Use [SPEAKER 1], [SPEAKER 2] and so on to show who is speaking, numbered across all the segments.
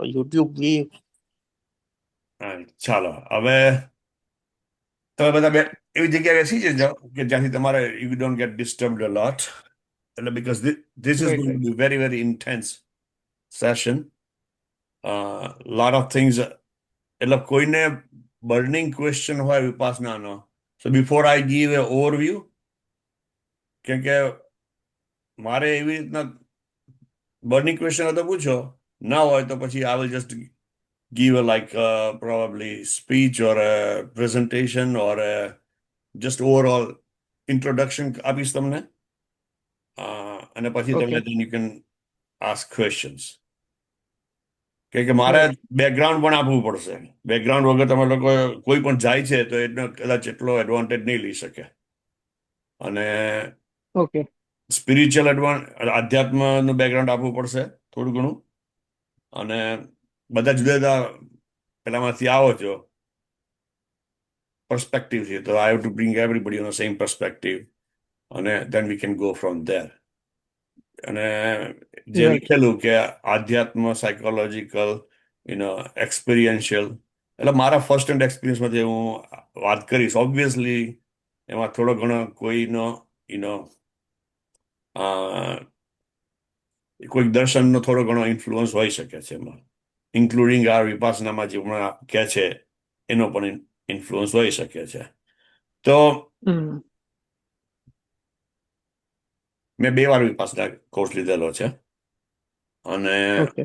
[SPEAKER 1] YouTube બી.
[SPEAKER 2] ચાલો હવે તમે બધા એવી જગ્યાએ બેસી જજો કે જ્યાંથી તમારે you don't get disturbed a lot, એટલે because this is
[SPEAKER 1] right
[SPEAKER 2] going to
[SPEAKER 1] right.
[SPEAKER 2] Be very very intense session. Lot of things, એટલે કોઈને બર્નિંગ ક્વેશ્ચન હોય વિપાસનાનો, so before I give a overview, કેમ કે મારે એવી રીતના બર્નિંગ ક્વેશ્ચન હોય તો પૂછો, ના હોય તો પછી I will just give a like probably speech or a presentation or a just overall introduction આપીશ તમને. અને પછી તમે
[SPEAKER 1] okay.
[SPEAKER 2] then you can ask questions. કે મારે
[SPEAKER 1] રાઈટ.
[SPEAKER 2] બેકગ્રાઉન્ડ પણ આપવું પડશે. બેકગ્રાઉન્ડ વગર તમે લોકો કોઈ પણ જાય છે તો એનો કદાચ એટલો એડવાન્ટેજ નહીં લઈ શકે. અને
[SPEAKER 1] ઓકે.
[SPEAKER 2] સ્પિરિચ્યુઅલ આધ્યાત્મનું બેકગ્રાઉન્ડ આપવું પડશે થોડું ઘણું. અને બધા જુદા જુદા પેલામાંથી આવો છો perspective, so I have to bring everybody on the same perspective, and then we can go from there. અને જે
[SPEAKER 1] રાઈટ.
[SPEAKER 2] લખેલું કે આધ્યાત્મ સાયકોલોજીકલ એક્સપિરિયન્શિયલ, એટલે મારા ફર્સ્ટ હેન્ડ એક્સપિરિયન્સમાંથી હું વાત કરીશ. ઓબ્વિયસલી એમાં થોડો ઘણો કોઈનો યુનો કોઈ દર્શનનો થોડો ઘણો ઇન્ફ્લુઅન્સ હોઈ શકે છે એમાં, ઇન્ક્લુડિંગ આ વિપાસનામાં જે હમણાં કહે છે એનો પણ ઇન્ફ્લુઅન્સ હોઈ શકે છે. તો
[SPEAKER 1] હમ.
[SPEAKER 2] મેં 2 વાર વિપાસના કોર્સ લીધેલો છે. અને
[SPEAKER 1] ઓકે.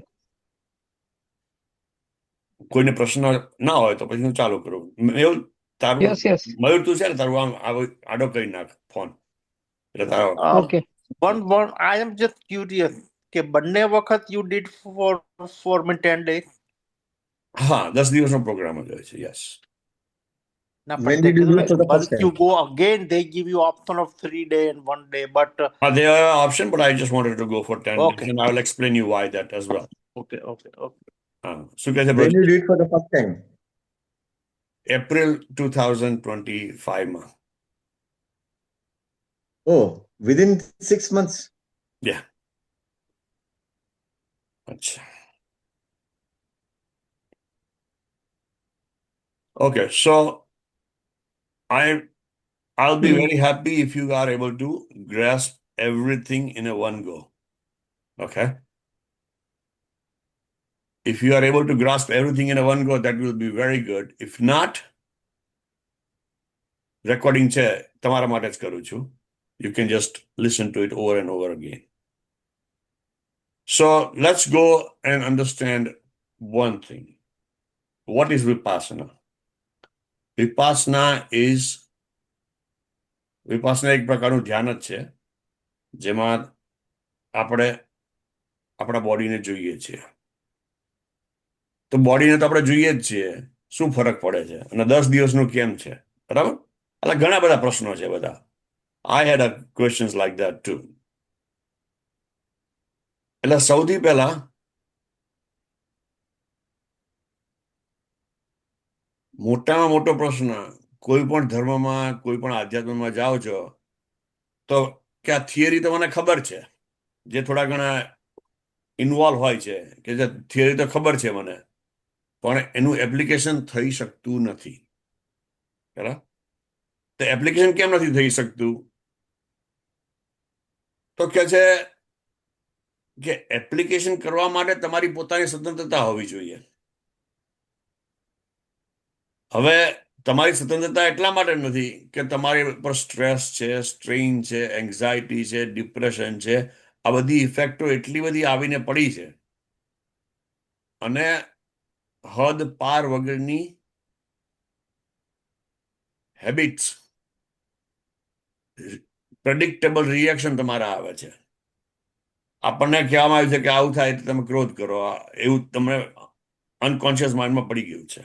[SPEAKER 2] કોઈને પ્રશ્ન ના હોય તો પછી હું ચાલુ કરું. એવું તારું
[SPEAKER 1] યસ યસ.
[SPEAKER 2] મયુર, તું છે ને, તારું આડો કરી નાખ ફોન, એટલે તારો.
[SPEAKER 1] ઓકે. વન આઈ એમ જસ્ટ ક્યુરિયસ કે બંને વખત you did for me 10 days.
[SPEAKER 2] હા, 10 દિવસનો પ્રોગ્રામ જ હોય છે. યસ.
[SPEAKER 1] ના,
[SPEAKER 3] When
[SPEAKER 1] પણ they
[SPEAKER 3] did you do it
[SPEAKER 1] didn't,
[SPEAKER 3] for the first
[SPEAKER 1] once you
[SPEAKER 3] time?
[SPEAKER 1] go again they give you option of 3 day and 1 day, but
[SPEAKER 2] They have an option, but I just wanted to go for 10 days,
[SPEAKER 1] okay.
[SPEAKER 2] and I will explain you why that as well.
[SPEAKER 1] Okay.
[SPEAKER 2] શું કહે છે
[SPEAKER 3] When you
[SPEAKER 2] Brajesh?
[SPEAKER 3] do it for the first time?
[SPEAKER 2] April 2025માં.
[SPEAKER 3] Oh, within 6 months.
[SPEAKER 2] Yeah. અચ્છા. Okay, so I'll be
[SPEAKER 1] Hmm.
[SPEAKER 2] very happy if you are able to grasp everything in a one go. Okay? If you are able to grasp everything in a one go, that will be very good. If not, recording છે તમારા માટે જ કરું છું. You can just listen to it over and over again. So let's go and understand one thing. What is Vipassana? Vipassana એક પ્રકારનું ધ્યાન જ છે જેમાં આપણે આપણા બોડીને જોઈએ છીએ. તો બોડીને તો આપણે જોઈએ જ છીએ, શું ફરક પડે છે અને 10 દિવસનું કેમ છે, બરાબર? એટલે ઘણા બધા પ્રશ્નો છે બધા. I had a questions like that too. એટલે સૌથી પહેલા મોટામાં મોટો પ્રશ્ન, કોઈ પણ ધર્મમાં કોઈ પણ આધ્યાત્મમાં જાઓ છો તો કે આ થિયરી તો મને ખબર છે, જે થોડા ઘણા ઇન્વોલ્વ હોય છે, કે જે થિયરી તો ખબર છે મને, પણ એનું એપ્લિકેશન થઈ શકતું નથી. બરાબર? તો એપ્લિકેશન કેમ નથી થઈ શકતું? તો કે છે કે એપ્લિકેશન કરવા માટે તમારી પોતાની સ્વતંત્રતા હોવી જોઈએ. હવે તમારી સ્વતંત્રતા એટલા માટે નથી કે તમારી ઉપર સ્ટ્રેસ છે, સ્ટ્રેઇન છે, એન્ઝાયટી છે, ડિપ્રેશન છે, આ બધી ઇફેક્ટો એટલી બધી આવીને પડી છે, અને હદ પાર વગરની હેબિટ્સ, પ્રેડિક્ટેબલ રિએક્શન તમારા આવે છે. આપણને કહેવામાં આવ્યું છે કે આવું થાય તો તમે ક્રોધ કરો, એવું તમને અનકોન્શિયસ માઇન્ડમાં પડી ગયું છે.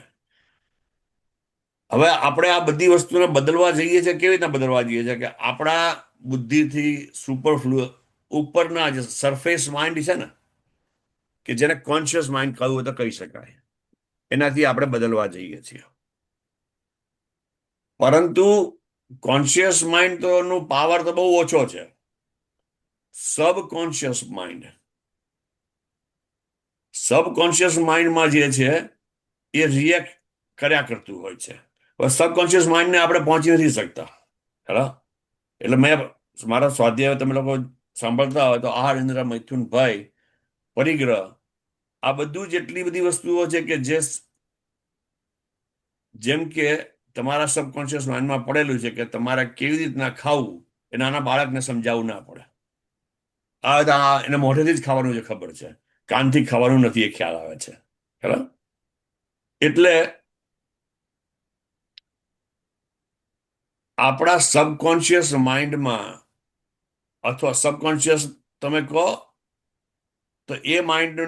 [SPEAKER 2] હવે આપણે આ બધી વસ્તુને બદલવા જઈએ છીએ. કેવી રીતના બદલવા જઈએ છીએ? કે આપણા બુદ્ધિથી સુપરફ્લુ ઉપરના જે સરફેસ માઇન્ડ છે ને, કે જેને કોન્શિયસ માઇન્ડ કહ્યું હોય તો કહી શકાય, એનાથી આપણે બદલવા જઈએ છીએ. પરંતુ કોન્શિયસ માઇન્ડ તો નો પાવર તો બહુ ઓછો છે. સબકોન્શિયસ માઇન્ડ, સબકોન્શિયસ માઇન્ડમાં જે છે એ રિએક્ટ કર્યા કરતું હોય છે. હવે સબકોન્શિયસ માઇન્ડને આપણે પહોંચી નથી શકતા. હેલો, એટલે મેં મારા સ્વાધ્યાય તમે લોકો સાંભળતા હોય તો આહાર, ઇન્દ્ર, મૈથુન, ભય, પરિગ્રહ, આ બધું જેટલી બધી વસ્તુઓ છે કે જેમ કે તમારા સબકોન્શિયસ માઇન્ડમાં પડેલું છે કે તમારે કેવી રીતના ખાવું એ નાના બાળકને સમજાવવું ના પડે. એને મોઢેથી જ ખાવાનું છે ખબર છે, કાનથી ખાવાનું નથી એ ખ્યાલ આવે છે. હેલો, એટલે આપણા સબકોન્શિયસ માઇન્ડમાં અથવા સબકોન્શિયસ તમે કહો તો એ માઇન્ડ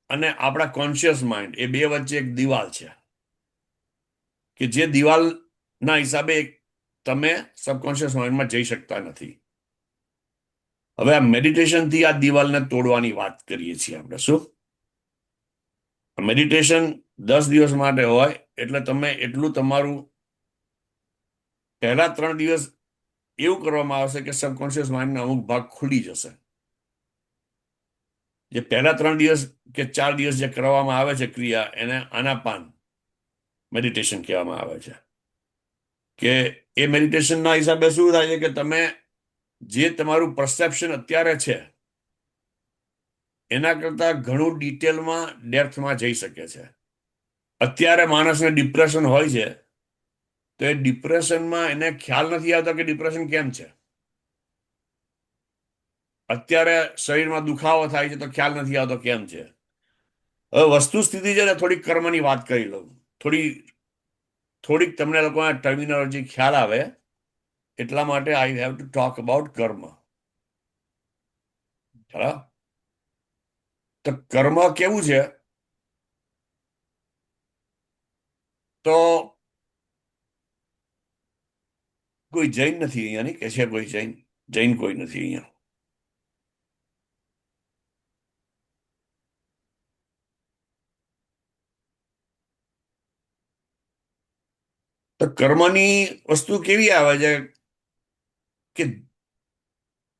[SPEAKER 2] અને આપણા કોન્શિયસ માઇન્ડ એ બે વચ્ચે એક દિવાલ છે કે જે દિવાલના હિસાબે તમે સબકોન્શિયસ માઇન્ડમાં જઈ શકતા નથી. હવે આ મેડિટેશનથી આ દિવાલને તોડવાની વાત કરીએ છીએ આપણે. શું મેડિટેશન 10 દિવસ માટે હોય એટલે તમે એટલું તમારું પહેલા 3 દિવસ એવું કરવામાં આવશે કે સબકોન્શિયસ માઇન્ડના અમુક ભાગ ખુલી જશે. જે પહેલા 3 દિવસ કે 4 દિવસ જે કરવામાં આવે છે ક્રિયા એને આનાપાન મેડિટેશન કહેવામાં આવે છે. કે એ મેડિટેશનના હિસાબે શું થાય છે કે તમે જે તમારું પરસેપ્શન અત્યારે છે એના કરતા ઘણું ડિટેલમાં ડેપ્થમાં જઈ શકે છે. અત્યારે માણસને ડિપ્રેશન હોય છે તો એ ડિપ્રેશનમાં એને ખ્યાલ નથી આવતો કે ડિપ્રેશન કેમ છે. અત્યારે શરીરમાં દુખાવો થાય છે તો ખ્યાલ નથી આવતો કેમ છે. હવે વસ્તુ સ્થિતિ છે ને થોડીક કર્મની વાત કરી લઉં. થોડીક તમને લોકોના ટર્મિનોલોજી ખ્યાલ આવે એટલા માટે આઈ હેવ ટુ ટોક અબાઉટ કર્મ. બરાબર, તો કર્મ કેવું છે તો કોઈ જૈન નથી અહીંયાની કે છે કોઈ જૈન કોઈ નથી અહીંયા. તો કર્મની વસ્તુ કેવી આવે છે કે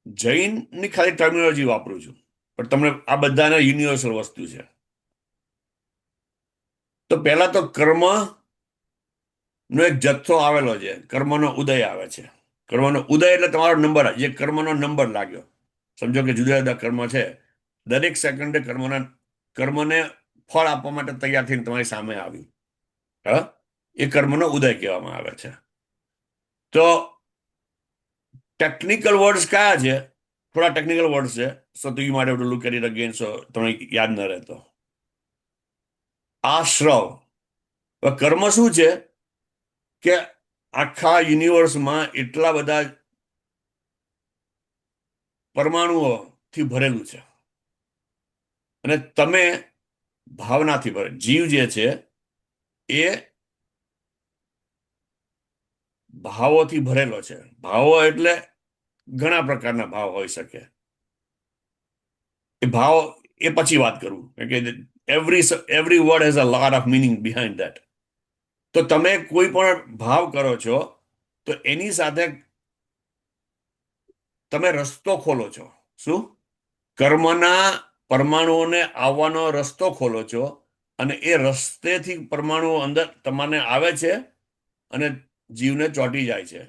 [SPEAKER 2] જૈનની ખાલી ટર્મિનોલોજી વાપરું છું પણ તમને આ બધાને યુનિવર્સલ વસ્તુ છે. તો પહેલા તો કર્મ નો એક જથ્થો આવેલો છે, કર્મનો ઉદય આવે છે. કર્મનો ઉદય એટલે તમારો નંબર, જે કર્મનો નંબર લાગ્યો. સમજો કે જુદા જુદા કર્મ છે, દરેક સેકન્ડે કર્મને ફળ આપવા માટે તૈયાર થઈને તમારી સામે આવ્યું. હા, એ કર્મનો ઉદય કહેવામાં આવે છે. તો ટેકનિકલ વર્ડ્સ કયા છે? થોડા ટેકનિકલ વર્ડ્સ છે. So you might have to look at it again, so તમને યાદ ન રહેતો. આશ્રવ. કર્મ શું છે કે આખા યુનિવર્સમાં એટલા બધા પરમાણુઓથી ભરેલું છે અને તમે ભાવનાથી ભરે. જીવ જે છે એ ભાવોથી ભરેલો છે. ભાવો એટલે ઘણા પ્રકારના ભાવ હોઈ શકે. એ ભાવ એ પછી વાત કરું કે every word has a lot of meaning behind that. તો તમે કોઈ પણ ભાવ કરો છો તો એની સાથે તમે રસ્તો ખોલો છો. શું? કર્મના પરમાણુઓને આવવાનો રસ્તો ખોલો છો અને એ રસ્તેથી પરમાણુઓ અંદર તમને આવે છે અને જીવને ચોંટી જાય છે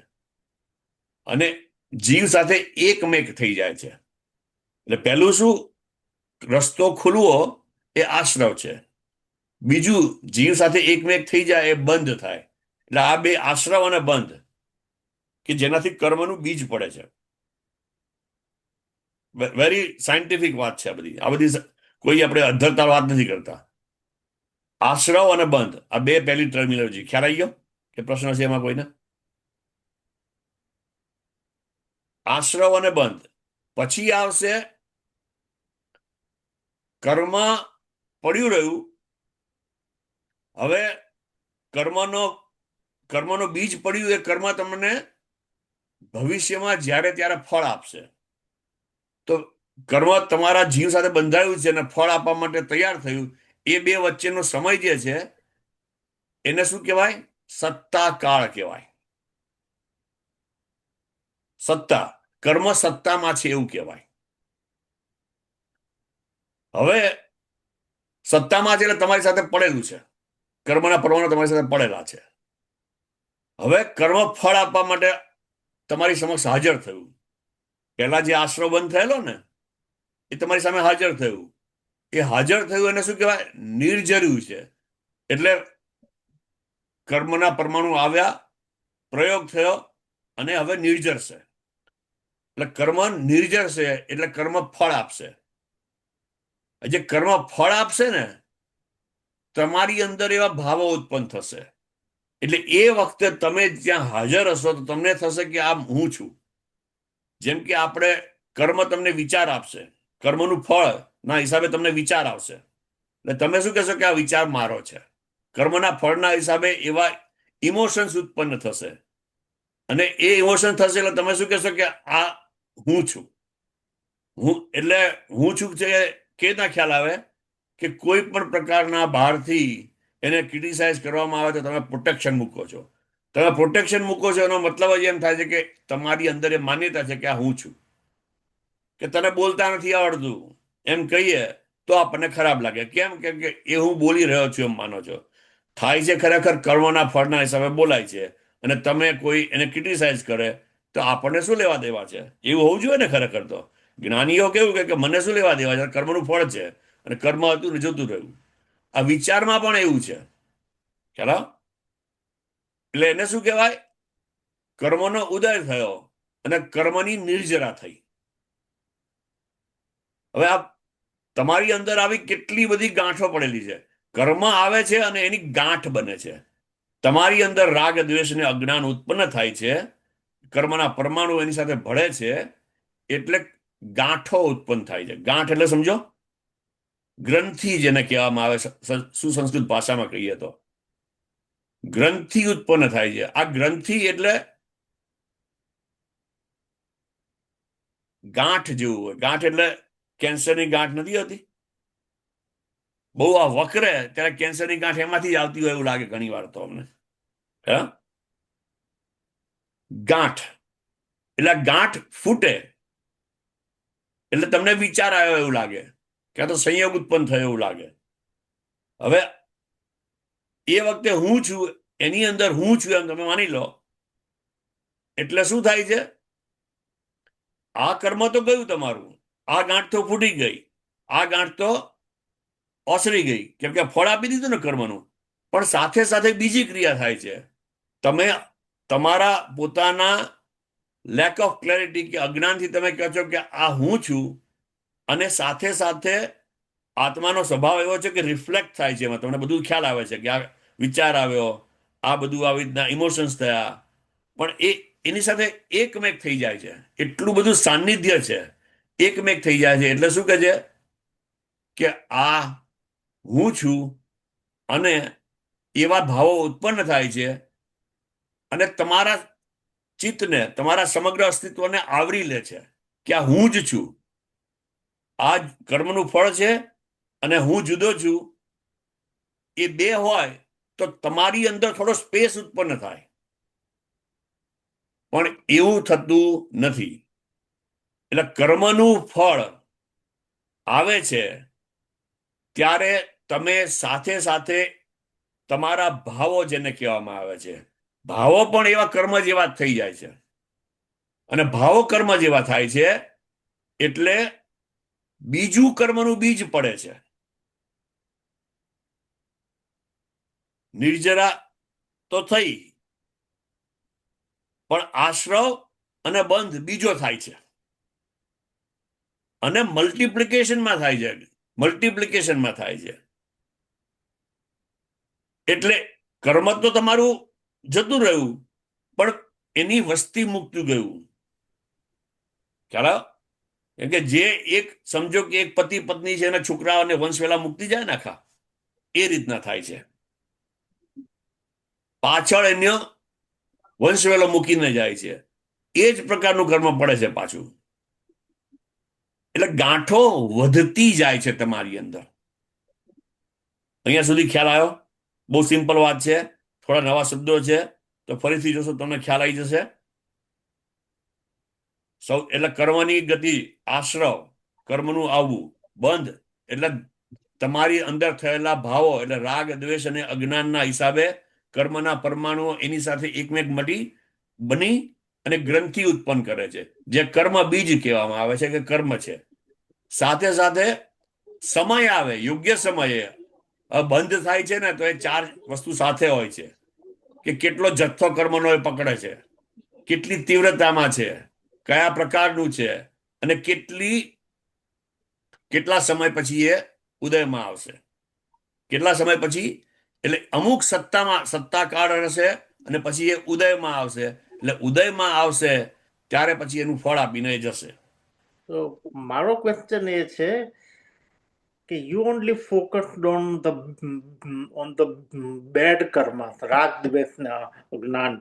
[SPEAKER 2] અને જીવ સાથે એકમેક થઈ જાય છે. એટલે પહેલું શું? રસ્તો ખુલવો એ આશ્રવ છે. બીજું, જીવ સાથે એકમેક થઈ જાય એ બંધ થાય. એટલે આ બે, આશ્રવ અને બંધ, કે જેનાથી કર્મનું બીજ પડે છે. વેરી સાયન્ટિફિક વાત છે આ બધી કોઈ આપણે અધ્ધરતા વાત નથી કરતા. આશ્રવ અને બંધ, આ બે પહેલી ટર્મિનોલોજી. ખ્યાલ આવી ગયો કે પ્રશ્ન છે એમાં કોઈને? આશ્રવ અને બંધ. પછી આવશે કર્મ પડ્યું રહ્યું. હવે કર્મનો બીજ પડ્યું, એ કર્મ તમને ભવિષ્યમાં જ્યારે ત્યારે ફળ આપશે. તો કર્મ તમારા જીવ સાથે બંધાયું છે અને ફળ આપવા માટે તૈયાર થયું. એ બે વચ્ચેનો સમય જે છે એને શું કહેવાય? સત્તા કાળ કહેવાય. સત્તા, કર્મ સત્તામાં છે એવું કહેવાય. હવે સત્તામાં છે એટલે તમારી સાથે પડેલું છે. કર્મના પરમાણુ તમારી સાથે પડેલા છે. હવે કર્મ ફળ આપવા માટે તમારી સમક્ષ હાજર થયું. પહેલા જે આશરો બંધ થયેલો ને એ તમારી સામે હાજર થયું. એ હાજર થયું એને શું કહેવાય? નિર્જર્યું છે. એટલે કર્મના પરમાણુ આવ્યા, પ્રયોગ થયો અને હવે નિર્જર છે. એટલે કર્મ નિર્જર છે એટલે કર્મ ફળ આપશે. જે કર્મ ફળ આપશે ને તમારી અંદર એવા ભાવો ઉત્પન્ન થશે. એટલે એ વખતે તમે જ્યાં હાજર હશો તો તમને થશે કે આ હું છું. જેમ કે આપણે કર્મ તમને વિચાર આપશે, કર્મનું ફળ ના હિસાબે તમને વિચાર આવશે. એટલે તમે શું કહેશો કે આ વિચાર મારો છે. કર્મના ફળના હિસાબે એવા ઇમોશન્સ ઉત્પન્ન થશે અને એ ઇમોશન થશે એટલે તમે શું કહેશો કે આ હું છું. હું એટલે હું છું છે કે ના ખ્યાલ આવે કે કોઈ પણ પ્રકારના બહારથી એને ક્રિટિસાઇઝ કરવામાં આવે તો તમે પ્રોટેક્શન મૂકો છો. તમે પ્રોટેક્શન મૂકો છો એનો મતલબ જ એમ થાય છે કે તમારી અંદર એ માન્યતા છે કે આ હું છું. કે તને બોલતા નથી આવડતું એમ કહીએ તો આપણને ખરાબ લાગે. કેમ? કેમ કે એ હું બોલી રહ્યો છું એમ માનો છો. થાય છે ખરેખર કર્મના ફળના હિસાબે બોલાય છે. અને તમે કોઈ એને ક્રિટિસાઇઝ કરે તો આપણને શું લેવા દેવા છે? એવું હોવું જોઈએ ને ખરેખર તો. જ્ઞાનીઓ કેવું કે મને શું લેવા દેવા છે? કર્મનું ફળ છે અને કર્મ હતું ને જતું રહ્યું. આ વિચારમાં પણ એવું છે. ખ્યાલ? એટલે એને શું કહેવાય? કર્મનો ઉદય થયો અને કર્મની નિર્જરા થઈ. હવે આ તમારી અંદર આવી કેટલી બધી ગાંઠો પડેલી છે. કર્મ આવે છે અને એની ગાંઠ બને છે. તમારી અંદર રાગ દ્વેષ અને અજ્ઞાન ઉત્પન્ન થાય છે. કર્મના પરમાણુ એની સાથે ભળે છે એટલે ગાંઠો ઉત્પન્ન થાય છે. ગાંઠ એટલે સમજો ગ્રંથિ જેને કહેવામાં આવે સુસંસ્કૃત ભાષામાં કહીએ તો ગ્રંથિ ઉત્પન્ન થાય છે. આ ગ્રંથિ એટલે ગાંઠ જેવું હોય. ગાંઠ એટલે કેન્સરની ગાંઠ નથી હોતી? બહુ આ વકરે ત્યારે કેન્સરની ગાંઠ એમાંથી જ આવતી હોય એવું લાગે ઘણી વાર તો અમને. ગાંઠ એટલે ગાંઠ ફૂટે એટલે તમને વિચાર આવ્યો એવું લાગે, ક્યાં તો સંયોગ ઉત્પન્ન થયો એવું લાગે. હવે એ વખતે હું છું એની અંદર હું છું એમ તમે માની લો એટલે શું થાય છે? આ કર્મ તો ગયું તમારું, આ ગાંઠ તો ફૂટી ગઈ, આ ગાંઠ તો ઓસરી ગઈ કેમ કે ફળ આપી દીધું ને કર્મનું. પણ સાથે સાથે બીજી ક્રિયા થાય છે. તમે તમારા પોતાના લેક ઓફ ક્લેરિટી કે અજ્ઞાનથી તમે કહો છો કે આ હું છું અને સાથે સાથે આત્માનો સ્વભાવ એવો છે કે રિફ્લેક્ટ થાય છે. એમાં તમને બધું ખ્યાલ આવે છે કે આ વિચાર આવ્યો, આ બધું આવી રીતના ઇમોશન્સ થયા, પણ એની સાથે એકમેક થઈ જાય છે. એટલું બધું સાનિધ્ય છે, એકમેક થઈ જાય છે. એટલે શું કહે છે કે આ હું છું અને એવા ભાવો ઉત્પન્ન થાય છે અને તમારા ચિત્તને તમારા સમગ્ર અસ્તિત્વને આવરી લે છે કે આ હું જ છું. આ કર્મનું ફળ છે અને હું જુદો છું. એ બે હોય તો તમારી અંદર થોડો સ્પેસ ઉત્પન્ન થાય, પણ એવું થતું નથી. એટલે કર્મનું ફળ આવે છે ત્યારે તમે સાથે સાથે તમારા ભાવો જેને કહેવામાં આવે છે ભાવો પણ એવા કર્મ જેવા જ થઈ જાય છે. અને ભાવો કર્મ જેવા થાય છે એટલે બીજું કર્મનું બીજ પડે છે. નિર્જરા તો થઈ પણ આશ્રવ અને બંધ બીજો થાય છે અને મલ્ટિપ્લિકેશનમાં થાય છે. મલ્ટિપ્લિકેશનમાં થાય છે એટલે કર્મ તો તમારું જતું રહ્યું પણ એની વસ્તી મૂકતું ગયું. ખ્યાલ? કેમ કે જે એક સમજો કે એક પતિ પત્ની છે એના છોકરાઓને વંશવેલા મુક્તિ જાય ને આખા એ રીતના થાય છે. પાછળ એનો વંશવેલો મૂકીને જાય છે. એ જ પ્રકારનું કર્મ પડે છે પાછું. એટલે ગાંઠો વધતી જાય છે તમારી અંદર. અહીંયા સુધી ખ્યાલ આવ્યો? બહુ સિમ્પલ વાત છે. થોડા નવા શબ્દો છે તો ફરીથી જોશો તમને ખ્યાલ આવી જશે. એટલે કર્મની ગતિ, આશ્રવ, કર્મનું આવવું, બંધ એટલે તમારી અંદર થયેલા ભાવો એટલે રાગ દ્વેષ અને અજ્ઞાનના હિસાબે કર્મના પરમાણુઓ એની સાથે એકમેક બની અને ગ્રંથિ ઉત્પન્ન કરે છે, જે કર્મ બીજ કહેવામાં આવે છે કે કર્મ છે. સાથે સાથે સમય આવે, યોગ્ય સમયે બંધ થાય છે ને, તો એ ચાર વસ્તુ સાથે હોય છે કે કેટલો જથ્થો કર્મનો એ પકડે છે, કેટલી તીવ્રતામાં છે, કયા પ્રકારનું છે, અને કેટલા સમય પછી એ ઉદયમાં આવશે. કેટલા સમય પછી એટલે અમુક સત્તાકાળ રહેશે અને પછી એ ઉદયમાં આવશે. એટલે ઉદયમાં આવશે ત્યારે પછી એનું ફળ આપીને જશે.
[SPEAKER 1] તો મારો ક્વેશ્ચન એ છે કે you only focused on the bad karma, રાગ દ્વેષ જ્ઞાન,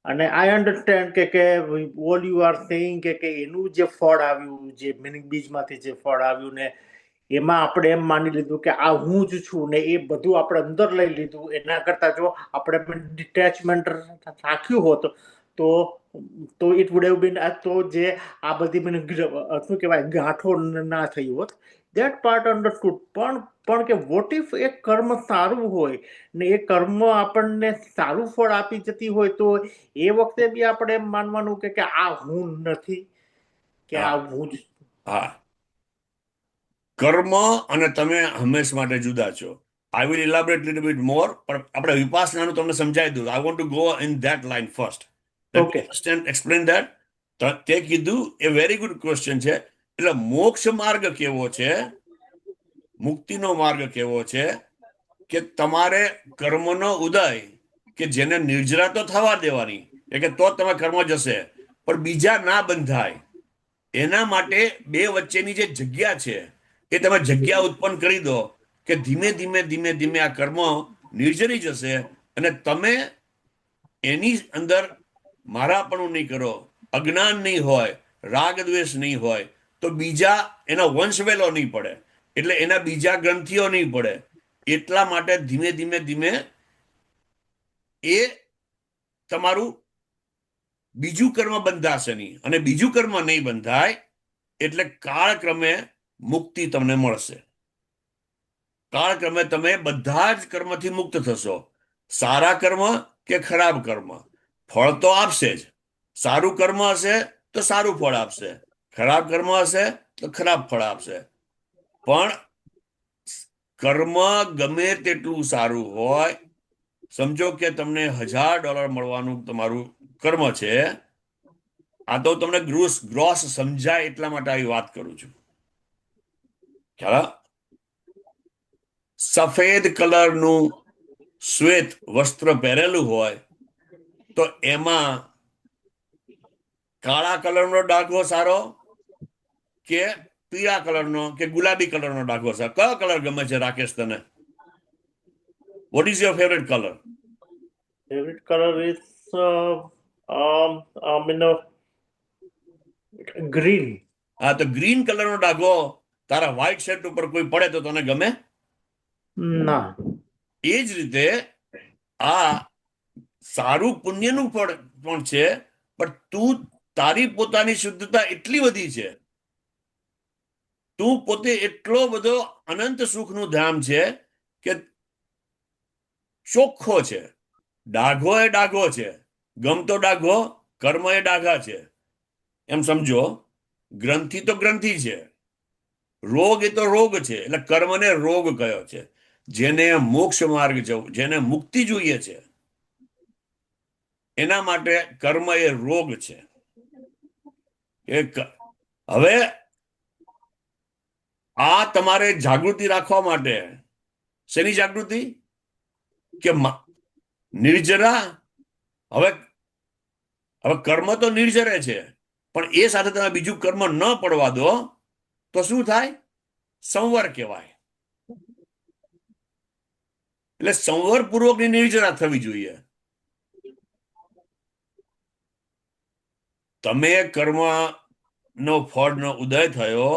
[SPEAKER 1] અને આઈ અન્ડરસ્ટેન્ડ કે ઓલ યુ આર સેઇંગ કે એનું જે ફળ આવ્યું, જે મિનિંગ બીજમાંથી જે ફળ આવ્યું ને એમાં આપણે એમ માની લીધું કે આ હું જ છું ને એ બધું આપણે અંદર લઈ લીધું. એના કરતા જો આપણે ડિટેચમેન્ટ રાખ્યું હોત તો ઇટ વુડ હેવ બીન, તો જે આ બધી મને શું કહેવાય ગાંઠો ના થઈ હોત. That part understood. પણ કે વોટ ઇફ એ કર્મ સારું હોય ને એ કર્મ આપણને સારું ફળ આપી જતી હોય, તો એ વખતે બી આપણે એમ માનવાનું કે આ હું નથી, કે આ હું જ.
[SPEAKER 2] હા, કર્મ અને તમે હંમેશ માટે જુદા છો. આઈ વિલ ઇલાબોરેટ લિટલ બીટ મોર, પણ આપણે વિપાસનાનું તમને સમજાવી દઉં. I want to go in that line first.
[SPEAKER 1] Okay.
[SPEAKER 2] Explain that. તે કીધું એ વેરી ગુડ ક્વેશ્ચન છે. એટલે મોક્ષ માર્ગ કેવો છે, મુક્તિનો માર્ગ કેવો છે, કે તમારે કર્મનો ઉદય, કે જેને નિર્જરા તો થવા દેવાની, કે તો તમે કર્મ જશે, પણ બીજા ના બંધાય એના માટે બે વચ્ચેની જે જગ્યા છે એ તમે જગ્યા ઉત્પન્ન કરી દો કે ધીમે ધીમે ધીમે ધીમે આ કર્મ નિર્જરી જશે અને તમે એની અંદર મારાપણું નહીં કરો, અજ્ઞાન નહીં હોય, રાગ દ્વેષ નહીં હોય, તો બીજા એના વંશવેલો નહીં પડે, એટલે એના બીજા ગ્રંથિઓ નહીં પડે. એટલા માટે ધીમે ધીમે ધીમે એ તમારું બીજું કર્મ બંધાશે નહીં, અને બીજું કર્મ નહીં બંધાય એટલે કાળક્રમે મુક્તિ તમને મળશે. કાળક્રમે તમે બધા જ કર્મથી મુક્ત થશો. સારા કર્મ કે ખરાબ કર્મ ફળ તો આપશે જ. સારું કર્મ હશે તો સારું ફળ આપશે, ખરાબ કર્મ હશે તો ખરાબ ફળ આપશે. પણ કર્મ ગમે તેટલું સારું હોય, સમજો કે તમને $1000 મળવાનું તમારું કર્મ છે. આ તો તમને ગ્રોસ સમજાય એટલા માટે આવી વાત કરું છું. ખ્યાલ? સફેદ કલરનું શ્વેત વસ્ત્ર પહેરેલું હોય તો એમાં કાળા કલરનો ડાઘો સારો કે પીળા કલરનો કે ગુલાબી કલરનો ડાઘો સારો? કયો કલર ગમે છે રાકેશ તને? What is your favourite colour?
[SPEAKER 1] Favorite color is green.
[SPEAKER 2] હા, તો ગ્રીન કલરનો ડાઘો તારા વ્હાઈટ શર્ટ ઉપર કોઈ પડે તો તને ગમે?
[SPEAKER 1] ના.
[SPEAKER 2] એ જ રીતે આ સારું પુણ્યનું ફળ પણ છે, પણ તું તારી પોતાની શુદ્ધતા એટલી બધી છે, તું પોતે એટલો બધો અનંત સુખનું ધામ છે કે ચોખ્ખો છે. ડાઘો એ ડાઘો છે, ગમતો ડાઘો, કર્મ એ ડાઘા છે. એમ સમજો, ગ્રંથિ તો ગ્રંથિ છે, રોગ એ તો રોગ છે. એટલે કર્મને રોગ કયો છે. જેને મોક્ષ માર્ગ જવું, જેને મુક્તિ જોઈએ છે, એના માટે કર્મ એ રોગ છે. હવે આ તમારે જાગૃતિ રાખવા માટે, શેની જાગૃતિ? કે નિર્જરા. હવે કર્મ તો નિર્જરે છે, પણ એ સાથે તમે બીજું કર્મ ન પડવા દો તો શું થાય? સંવર કહેવાય. એટલે સંવર પૂર્વકની નિર્જરા થવી જોઈએ. તમે કર્મનો ફળનો ઉદય થયો,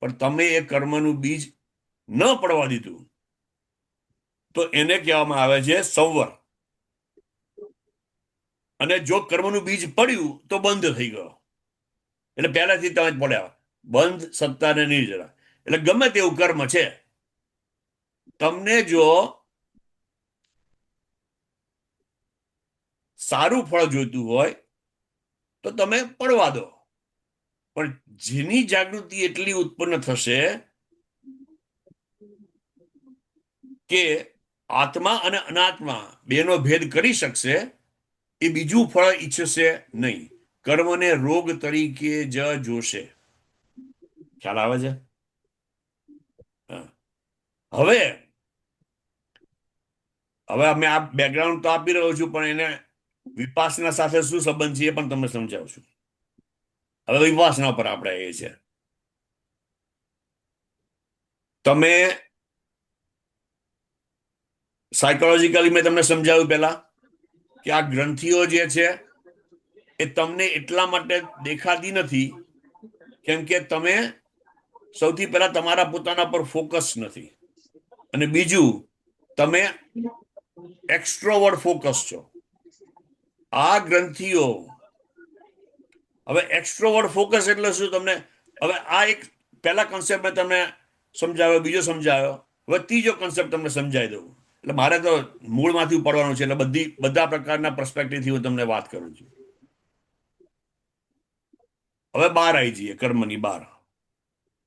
[SPEAKER 2] પણ તમે એ કર્મનું બીજ ન પડવા દીધું, તો એને કહેવામાં આવે છે સંવર. અને જો કર્મનું બીજ પડ્યું તો બંધ થઈ ગયો. એટલે પહેલાથી તમે પડ્યા બંધ, સત્તા ને નિર્જરા. એટલે ગમે તેવું કર્મ છે, તમને જો સારું ફળ જોઈતું હોય તો તમે પડવા દો, પણ જેની જાગૃતિ એટલી ઉત્પન્ન થશે કે આત્મા અને અનાત્મા બેનો ભેદ કરી શકશે, એ બીજું ફળ ઈચ્છશે નહીં, કર્મને રોગ તરીકે જ જોશે. ખ્યાલ આવે છે? હા. હવે અમે આ બેકગ્રાઉન્ડ તો આપી રહ્યો છું, પણ એને વિપાસના સાથે શું સંબંધ છે એ પણ તમને સમજાવું છું. હવે વિપાસના પર આપણે એ છે, તમે સાયકોલોજીકલી મેં તમને સમજાવ્યું પહેલા કે આ ગ્રંથિઓ જે છે એ તમને એટલા માટે દેખાતી નથી કેમ કે તમે સૌથી પહેલા તમારા પોતાના પર ફોકસ નથી, અને બીજું તમે એક્સ્ટ્રોવર્ટ ફોકસ છો. આ ગ્રંથિઓ, હવે એક્સ્ટ્રોવર્ટ ફોકસ એટલે શું તમને, હવે આ એક પહેલા કન્સેપ્ટ મેં તમને સમજાવ્યો, બીજો સમજાવ્યો, હવે ત્રીજો કન્સેપ્ટ તમને સમજાવી દઉં. એટલે મારે તો મૂળમાંથી પડવાનું છે, એટલે બધા પ્રકારના પર્સપેક્ટિવથી હું તમને વાત કરું છું. હવે બહાર આવી જઈએ, કર્મની બહાર,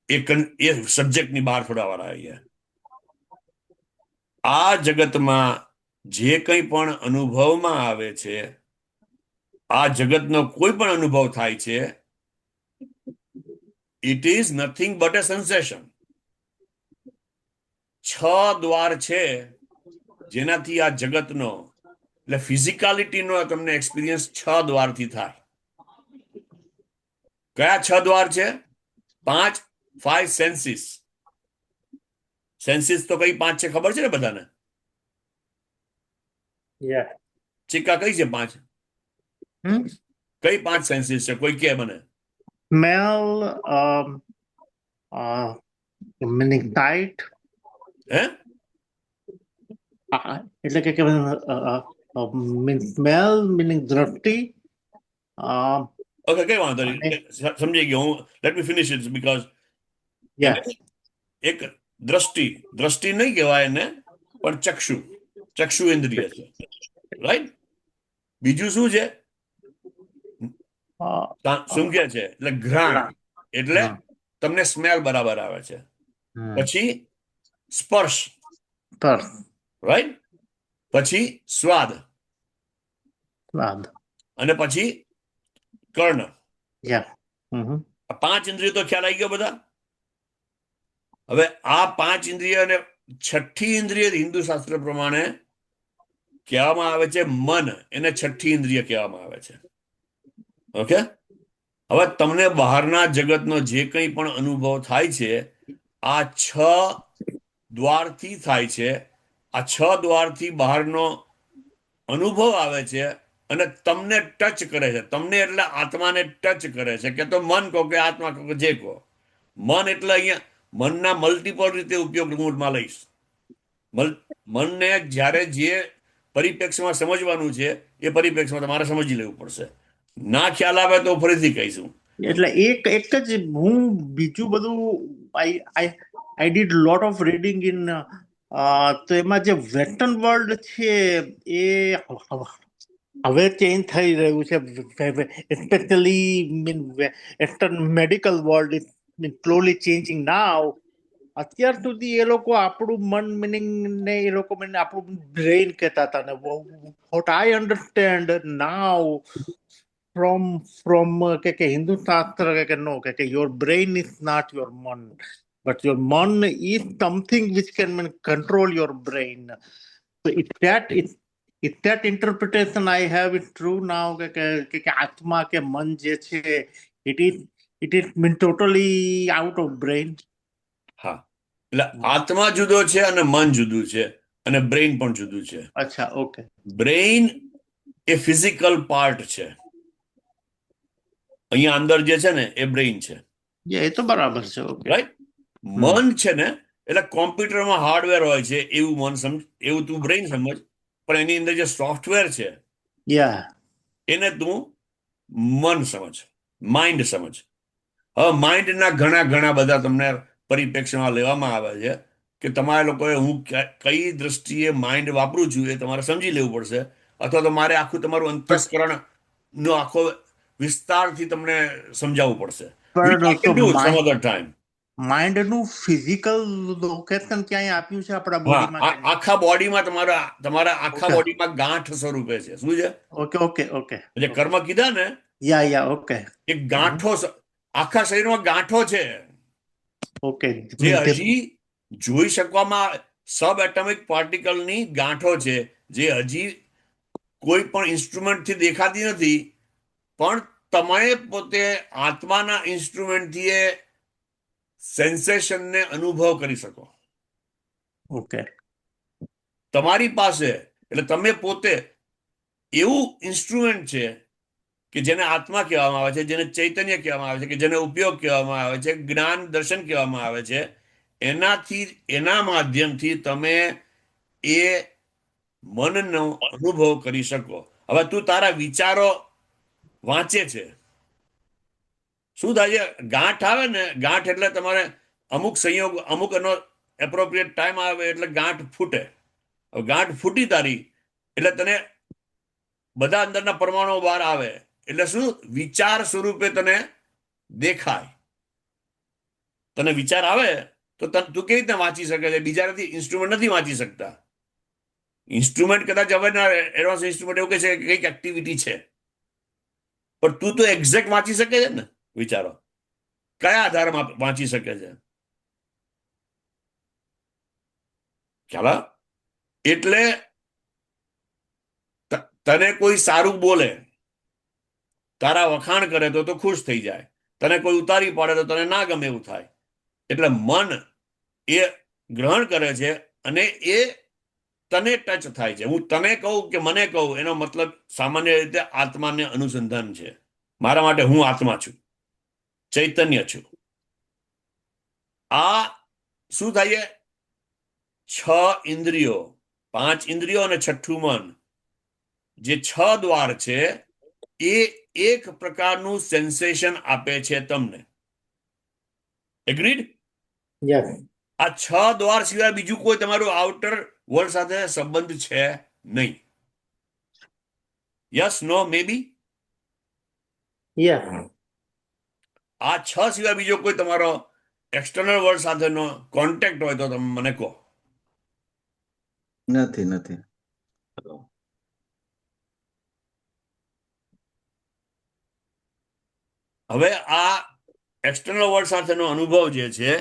[SPEAKER 2] એ સબ્જેક્ટની બહાર થોડા વાર આવીએ. આ જગતમાં જે કંઈ પણ અનુભવમાં આવે છે, આ જગતનો કોઈ પણ અનુભવ થાય છે, it is nothing but A sensation. 6 દ્વાર છે જેનાથી આ જગતનો, એટલે ફિઝિકાલિટીનો તમને એક્સપિરિયન્સ 6 દ્વારથી થાય. કયા 6 દ્વાર છે? 5 સેન્સીસ. સેન્સીસ તો કઈ 5 છે ખબર છે ને બધાને? ચિક્કા કઈ છે 5? કઈ 5 સેન્સીસ છે? કોઈ કે મને.
[SPEAKER 1] Smell, meaning sight,
[SPEAKER 2] હે?
[SPEAKER 1] એટલે કે mean smell, meaning દ્રષ્ટિ.
[SPEAKER 2] ઓકે, કઈ વાંધો નહીં, સમજી ગયો હું. Let me finish it because એક દ્રષ્ટિ નહીં કહેવાય એને, પણ ચક્ષુ ઇન્દ્રિય છે, રાઈટ? બીજું શું છે? સૂંઘે છે એટલે ઘ્રાણ, એટલે તમને સ્મેલ બરાબર આવે છે. પછી સ્પર્શ, રાઈટ? પછી સ્વાદ, અને પછી કર્ણ. આ 5 ઇન્દ્રિયો તો ખ્યાલ આવી ગયો બધા? હવે આ 5 ઇન્દ્રિય અને 6ઠી ઇન્દ્રિય હિન્દુ શાસ્ત્ર પ્રમાણે કહેવામાં આવે છે મન, એને 6ઠી ઇન્દ્રિય કહેવામાં આવે છે. ઓકે, હવે તમને બહારના જગતનો જે કંઈ પણ અનુભવ થાય છે, આ 6 દ્વારથી થાય છે. આ 6 દ્વારથી બહારનો અનુભવ આવે છે અને તમને ટચ કરે છે. તમને એટલે આત્માને ટચ કરે છે, કે તો મન કહો કે આત્મા કહો કે જે કહો. મન એટલે અહીંયા મનના મલ્ટિપલ રીતે ઉપયોગમાં લઈશ. મનને જ્યારે જે પરિપ્રેક્ષમાં સમજવાનું છે એ પરિપ્રેક્ષમાં તમારે સમજી લેવું પડશે. ના ખ્યાલ આવે તો ફરીથી કહીશું.
[SPEAKER 1] એટલે એક જ હું બીજું બધું I did lot of reading in, તો એમાં જે વેસ્ટર્ન વર્લ્ડ છે એ હવે ચેન્જ થઈ રહ્યું છે, especially mean western medical world is slowly changing now. અત્યાર સુધી એ લોકો આપણું મન મિનિંગ ને એ લોકો મને આપણું બ્રેઇન કહેતા હતા, ને what I understand now from કે હિન્દુ શાસ્ત્ર કે નો કે your brain is not your मन, but your मन is something which can control your brain. So if that interpretation I have it true now કે આત્મા કે મન જે છે it is mean totally out of brain.
[SPEAKER 2] હા, એટલે આત્મા જુદો છે અને મન જુદું છે, અને બ્રેઇન પણ જુદું છે.
[SPEAKER 1] અચ્છા, ઓકે.
[SPEAKER 2] બ્રેઇન એ ફિઝિકલ પાર્ટ છે. અહીંયા અંદર જે છે ને એ બ્રેઇન છે.
[SPEAKER 1] એ તો બરાબર છે, ઓકે.
[SPEAKER 2] રાઈટ? મન છે ને એટલે કોમ્પ્યુટરમાં હાર્ડવેર હોય છે એવું મન સમજ, એવું તું બ્રેઇન સમજ, પણ એની અંદર જે સોફ્ટવેર છે એને તું મન સમજ, માઇન્ડ સમજ. હવે માઇન્ડના ઘણા બધા તમને પરિપ્રેક્ષમાં લેવામાં આવે છે કે તમારા લોકોએ હું કઈ દ્રષ્ટિએ માઇન્ડ વાપરું છું એ તમારે સમજી લેવું પડશે, અથવા તો મારે આખું તમારું અંતસ્કરણ નો આખો વિસ્તારથી તમને સમજાવવું પડશે. Which I can do some other time.
[SPEAKER 1] Mind નું ફિઝિકલ લોકેશન ક્યાંય આપ્યું છે આપણા
[SPEAKER 2] હા,
[SPEAKER 1] બોડીમાં?
[SPEAKER 2] આખા બોડીમાં તમારા આખા
[SPEAKER 1] Okay.
[SPEAKER 2] બોડીમાં ગાંઠ સ્વરૂપે છે. શું છે?
[SPEAKER 1] ઓકે ઓકે ઓકે
[SPEAKER 2] જે કર્મ કીધા ને
[SPEAKER 1] યા ઓકે
[SPEAKER 2] એ ગાંઠો આખા શરીરમાં ગાંઠો છે
[SPEAKER 1] ઓકે
[SPEAKER 2] જે હજી જોઈ શકવામાં સબ એટમિક પાર્ટિકલની ગાંઠો છે જે હજી કોઈ પણ ઇન્સ્ટ્રુમેન્ટથી દેખાતી નથી, પણ તમે પોતે આત્માના ઇન્સ્ટ્રુમેન્ટથી એ સેન્સેશનને અનુભવ કરી શકો.
[SPEAKER 1] ઓકે
[SPEAKER 2] તમારી પાસે એટલે તમે પોતે એવું ઇન્સ્ટ્રુમેન્ટ છે કે જેને આત્મા કહેવામાં આવે છે, જેને ચૈતન્ય કહેવામાં આવે છે, કે જેને ઉપયોગ કહેવામાં આવે છે, જ્ઞાન દર્શન કહેવામાં આવે છે. એના માધ્યમથી તમે એ મનનો અનુભવ કરી શકો. હવે તું તારા વિચારો વાંચે છે. શું થાય છે? ગાંઠ આવે ને, ગાંઠ એટલે તમારે અમુક સંયોગ, અમુક એનો એપ્રોપ્રિએટ ટાઈમ આવે એટલે ગાંઠ ફૂટે. ગાંઠ ફૂટી તારી એટલે તને બધા અંદરના પરમાણુ બહાર આવે એટલે શું? વિચાર સ્વરૂપે તને દેખાય. તને વિચાર આવે તો તું કેવી રીતે વાંચી શકે છે? બીજાથી ઇન્સ્ટ્રુમેન્ટ નથી વાંચી શકતા. ઇન્સ્ટ્રુમેન્ટ કદાચ હવે ના એડવાન્સ ઇન્સ્ટ્રુમેન્ટ એવું કહે છે કે કંઈક એક્ટિવિટી છે, પણ તું તો એક્ઝેક્ટ વાંચી શકે છે ને વિચારો. કયા આધારમાં વાંચી શકે છે? ખ્યાલ? એટલે તને કોઈ સારું બોલે, તારા વખાણ કરે તો ખુશ થઈ જાય. તને કોઈ ઉતારી પાડે તો તને ના ગમે એવું થાય. એટલે મન એ ગ્રહણ કરે છે અને એ તને ટચ થાય છે. હું તને કહું કે મને કહું એનો મતલબ સામાન્ય રીતે આત્માને અનુસંધાન છે. મારા માટે હું આત્મા છું, ચૈતન્ય છું. આ શું થાય? 6 ઇન્દ્રિયો, 5 ઇન્દ્રિયો અને છઠ્ઠું મન, જે 6 દ્વાર છે એ એક પ્રકારનું સેન્સેશન આપે છે તમને. એગ્રીડ?
[SPEAKER 1] યસ
[SPEAKER 2] આ 6 દ્વાર સિવાય બીજું કોઈ તમારું આઉટર વર્લ્ડ સાથે સંબંધ છે નહીં. યસ, નો, મે બી?
[SPEAKER 1] યસ
[SPEAKER 2] આ 6 સિવાય બીજો કોઈ તમારો એક્સટર્નલ વર્લ્ડ સાથેનો કોન્ટેક્ટ હોય તો તમે મને કહો.
[SPEAKER 3] નથી.
[SPEAKER 2] હવે આ એક્સટર્નલ વર્લ્ડ સાથેનો અનુભવ જે છે,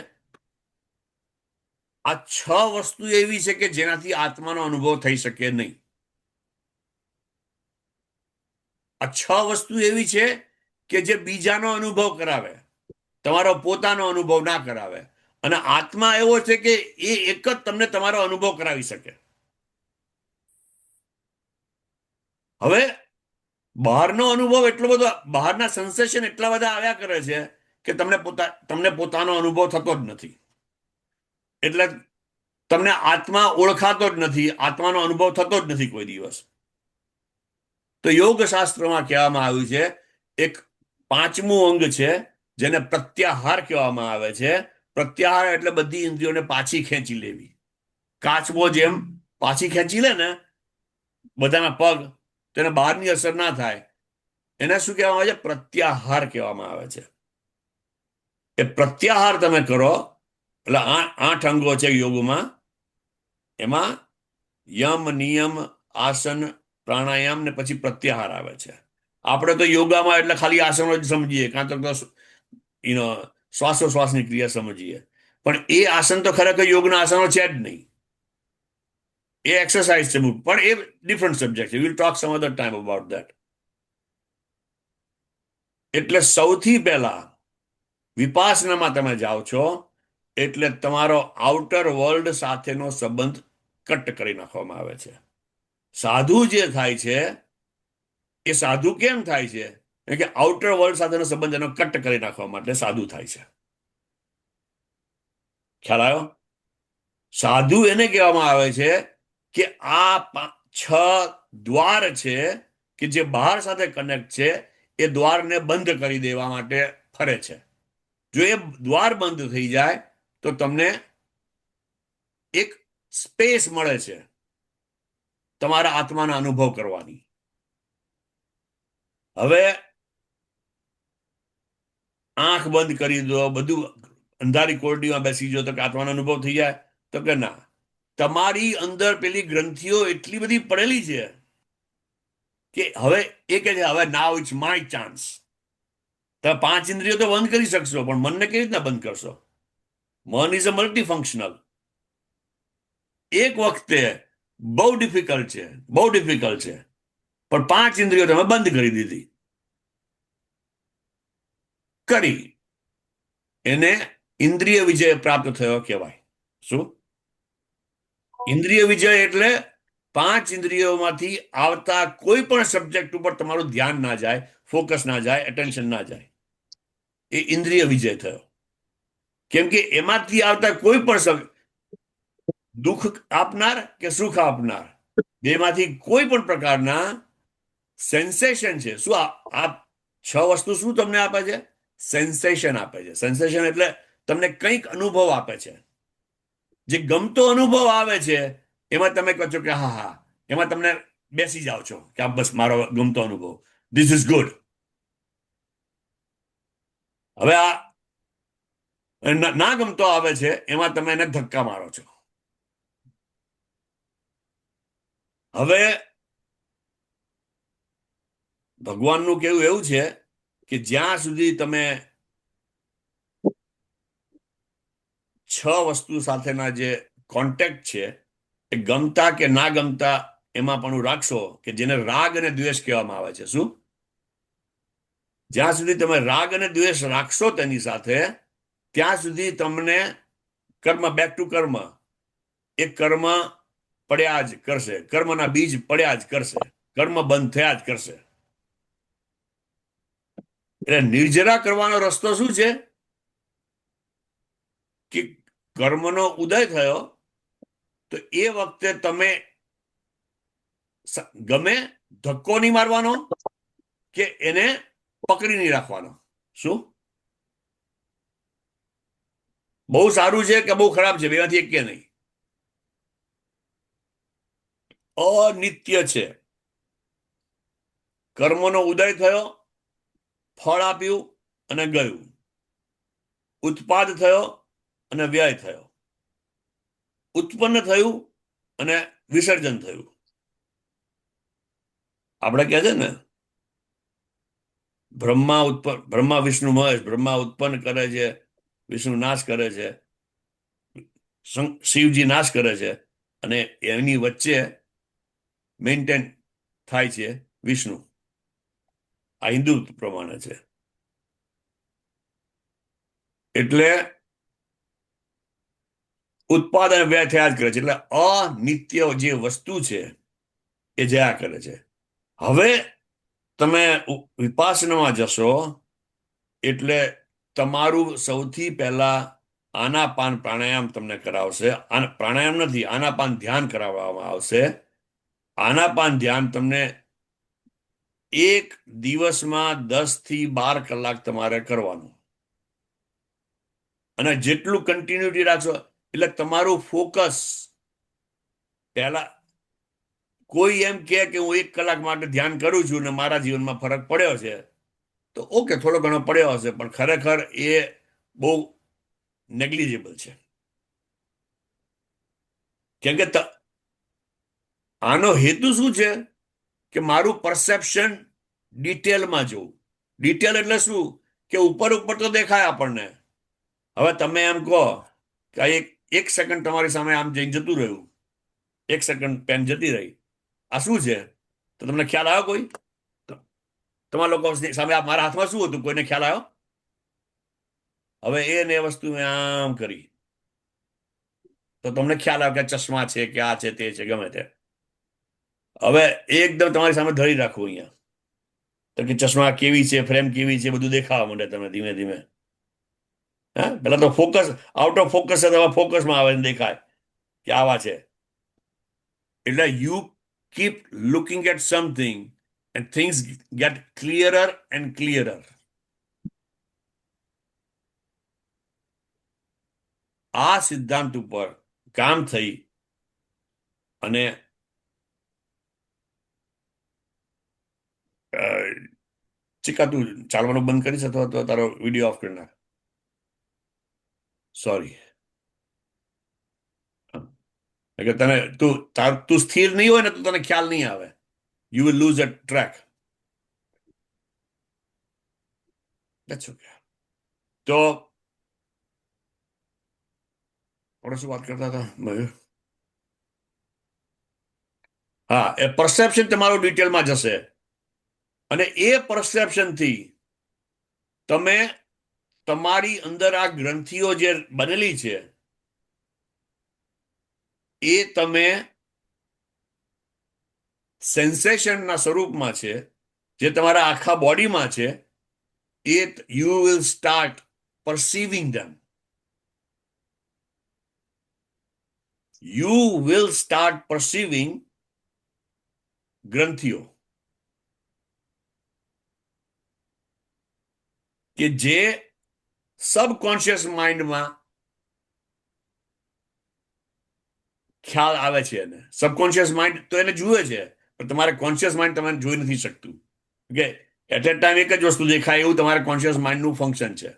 [SPEAKER 2] આ 6 વસ્તુ એવી છે કે જેનાથી આત્માનો અનુભવ થઈ શકે નહીં. આ 6 વસ્તુ એવી છે કે જે બીજાનો અનુભવ કરાવે, તમારો પોતાનો અનુભવ ના કરાવે. અને આત્મા એવો છે કે એ એક જ તમને તમારો અનુભવ કરાવી શકે. હવે બહારનો અનુભવ એટલો બધો, બહારના સેન્સેશન એટલા બધા આવ્યા કરે છે કે તમને પોતાનો અનુભવ થતો જ નથી. એટલે તમને આત્મા ઓળખાતો જ નથી, આત્માનો અનુભવ થતો જ નથી કોઈ દિવસ. તો યોગ શાસ્ત્રમાં કહેવામાં આવ્યું છે એક 5મું અંગ છે જેને પ્રત્યાહાર કહેવામાં આવે છે. પ્રત્યાહાર એટલે બધી ઇન્દ્રિયોને પાછી ખેંચી લેવી. કાચબો જેમ પાછી ખેંચી લે ને બધાના પગ, તેને બહારની અસર ના થાય, એને શું કહેવામાં આવે છે? પ્રત્યાહાર કહેવામાં આવે છે. એ પ્રત્યાહાર તમે કરો એટલે 8 અંગો છે યોગમાં. એમાં યમ, નિયમ, આસન, પ્રાણાયામ ને પછી પ્રત્યાહાર આવે છે. આપણે તો યોગામાં એટલે ખાલી આસનો જ સમજીએ, કાં તો શ્વાસોશ્વાસની ક્રિયા સમજીએ, પણ એ આસન તો ખરેખર યોગના આસનો છે જ નહીં. એ એક્સરસાઇઝ છે, પણ એ ડિફરન્ટ સબ્જેક્ટ છે. Will talk some other time about that. એટલે સૌથી પહેલા વિપાસનામાં તમે જાઓ છો એટલે તમારો આઉટર વર્લ્ડ સાથેનો સંબંધ કટ કરી નાખવામાં આવે છે. સાધુ જે થાય છે એ સાધુ કેમ થાય છે? કે આઉટર વર્લ્ડ સાથેનો સંબંધ એનો કટ કરી નાખવા માટે સાધુ થાય છે. ખ્યાલ આવ્યો? સાધુ એને કહેવામાં આવે છે કે આ 6 દ્વાર છે કે જે બહાર સાથે કનેક્ટ છે, એ દ્વારને બંધ કરી દેવા માટે ફરે છે. જો એ દ્વાર બંધ થઈ જાય તો તમને એક સ્પેસ મળે છે તમારા આત્માના અનુભવ કરવાની. હવે આંખ બંધ કરી દો, બધું અંધારી કોરડીમાં બેસી જાઓ તો કે આત્માનો અનુભવ થઈ જાય? તો કે ના. તમારી અંદર પેલી ગ્રંથિઓ એટલી બધી પડેલી છે કે હવે એ કહે છે હવે નાઉ ઇટ્સ માય ચાન્સ. તમે 5 ઇન્દ્રિયો તો બંધ કરી શકશો, પણ મનને કેવી રીતના બંધ કરશો? મન ઇઝ અ મલ્ટીફંક્શનલ. એક વખતે બહુ ડિફિકલ્ટ છે, બહુ ડિફિકલ્ટ છે, પણ 5 ઇન્દ્રિયો તમે બંધ કરી દીધી, કરી, એને ઇન્દ્રિય વિજય પ્રાપ્ત થયો કહેવાય. શું? ઇન્દ્રિય વિજય એટલે 5 ઇન્દ્રિયોમાંથી આવતા કોઈ પણ સબ્જેક્ટ ઉપર તમારું ધ્યાન ના જાય, ફોકસ ના જાય, એટેન્શન ના જાય, એ ઇન્દ્રિય વિજય થયો. કેમ કે એમાંથી આવતા કોઈ પણ દુઃખ આપનાર કે સુખ આપનાર, બેમાંથી કોઈ પણ પ્રકારના સેન્સેશન છે. શું આ 6 વસ્તુ શું તમને આપે છે? સેન્સેશન આપે છે. સેન્સેશન એટલે તમને કંઈક અનુભવ આપે છે. જે ગમતો અનુભવ આવે છે એમાં તમે કહો છો કે હા હા, એમાં તમને બેસી જાઓ છો કે આ બસ મારો ગમતો અનુભવ, ધીસ ઇઝ ગુડ. હવે આ ના ગમતો આવે છે એમાં તમે એને ધક્કા મારો છો. હવે ભગવાનનું કહેવું એવું છે કે જ્યાં સુધી તમે 6 વસ્તુ સાથેના જે કોન્ટેક્ટ છે એ ગમતા કે ના ગમતા એમાં પણ રાખશો, કે જેને રાગ અને દ્વેષ કહેવામાં આવે છે. શું? જ્યાં સુધી તમે રાગ અને દ્વેષ રાખશો તેની સાથે, ત્યાં સુધી તમને કર્મ, બેક ટુ કર્મ, એ કર્મ પડ્યા જ કરશે, કર્મના બીજ પડ્યા જ કરશે, કર્મ બંધ થયા જ કરશે. એટલે નિર્જરા કરવાનો રસ્તો શું છે? કે કર્મનો ઉદય થયો તો એ વખતે તમે ગમે ધક્કો નહીં મારવાનો કે એને પકડી નહીં રાખવાનો. શું? બહુ સારું છે કે બહુ ખરાબ છે? બેમાંથી એક કે નહીં. અનિત્ય છે. કર્મનો ઉદય થયો, ફળ આપ્યું અને ગયું, ઉત્પાદ થયો અને વ્યય થયો, ઉત્પન્ન થયું અને વિસર્જન થયું. આપણે કહે છે ને, બ્રહ્મા વિષ્ણુ મહેશ, બ્રહ્મા ઉત્પન્ન કરે છે, વિષ્ણુ નાશ કરે છે, શિવજી નાશ કરે છે, અને એની વચ્ચે મેન્ટેન થાય છે વિષ્ણુ. આ હિન્દુ પ્રમાણે છે. એટલે ઉત્પાદન વ્યય થયા જ કરે છે. એટલે અનિત્ય જે વસ્તુ છે એ જયા કરે છે. હવે તમે વિપાસનામાં જશો એટલે તમારું સૌથી પહેલા આનાપાન પ્રાણાયામ તમને કરાવશે. પ્રાણાયામ નથી, આનાપાન ધ્યાન કરાવવામાં આવશે. આનાપાન ધ્યાન તમને એક દિવસમાં 10 થી 12 કલાક તમારે કરવાનું. અને જેટલું કન્ટિન્યુટી રાખશો એટલે તમારું ફોકસ, પહેલા કોઈ એમ કે હું 1 કલાક માટે ધ્યાન કરું છું ને મારા જીવનમાં ફરક પડ્યો છે, તો ઓકે, થોડો ઘણો પડ્યો હશે, પણ ખરેખર એ બહુ નેગ્લિજિબલ છે. કેમ કે આનો હેતુ શું છે? કે મારું પરસેપ્શન ડિટેલમાં જોવું. ડિટેલ એટલે શું? કે ઉપર ઉપર તો દેખાય આપણને. હવે તમે એમ કહો કે એક સેકન્ડ તમારી સામે આમ જઈને જતું રહ્યું, 1 સેકન્ડ પેન જતી રહી, આ શું છે? તો તમને ખ્યાલ આવ્યો? કોઈ તમારા લોકો સામે મારા હાથમાં શું હતું? કોઈને ખ્યાલ આવ્યો? હવે એને વસ્તુ મેં આમ કરી તો તમને ખ્યાલ આવે કે ચશ્મા છે કે આ છે તે છે, ગમે તે. હવે એકદમ તમારી સામે ધરી રાખવું અહીંયા, તો કે ચશ્મા કેવી છે, ફ્રેમ કેવી છે, બધું દેખાવા માંડે તમને ધીમે ધીમે. હા, પેલા તો ફોકસ, આઉટ ઓફ ફોકસ છે, તમે ફોકસમાં આવે દેખાય કે આવા છે. એટલે you keep looking at something and things get clearer and clearer. આ સિદ્ધાંત ઉપર કામ થઈ અને ચિકા તું ચાલવાનું બંધ કરીશ અથવા તો તારો વિડીયો ઓફ કરી નાખ. સોરી. કે તને તું સ્થિર નહીં હોય ને તો તને ખ્યાલ નહીં આવે. You will lose a track. That's okay. તો આપણે શું વાત કરતા હતા મયુર? હા, એ પરસેપ્શન તમારું ડિટેલમાં જશે અને એ પરસેપ્શન થી તમે તમારી અંદર આ ગ્રંથિઓ જે બનેલી છે એ તમે સેન્સેશનના સ્વરૂપમાં છે, જે તમારા આખા બોડીમાં છે, you will start perceiving them. You will start perceiving ગ્રંથિઓ કે જે સબકોન્શિયસ માઇન્ડમાં ખ્યાલ આવે છે. એને સબકોન્શિયસ માઇન્ડ તો એને જુએ છે, પણ તમારે કોન્શિયસ માઇન્ડ તમને જોઈ નથી શકતું. કે એટ એ ટાઈમ એક જ વસ્તુ દેખાય એવું તમારે કોન્શિયસ માઇન્ડનું ફંક્શન છે.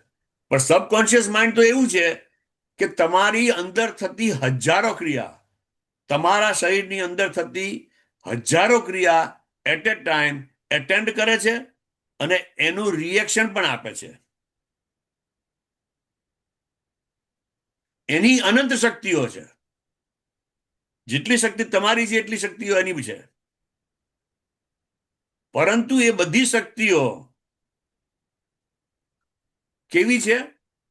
[SPEAKER 2] પણ સબકોન્શિયસ માઇન્ડ તો એવું છે કે તમારી અંદર થતી હજારો ક્રિયા, તમારા શરીરની અંદર થતી હજારો ક્રિયા એટ એ ટાઈમ એટેન્ડ કરે છે અને એનું રિએક્શન પણ આપે છે. એની અનંત શક્તિઓ છે. જેટલી શક્તિ તમારી છે એટલી શક્તિઓ એની છે. પરંતુ એ બધી શક્તિઓ કેવી છે?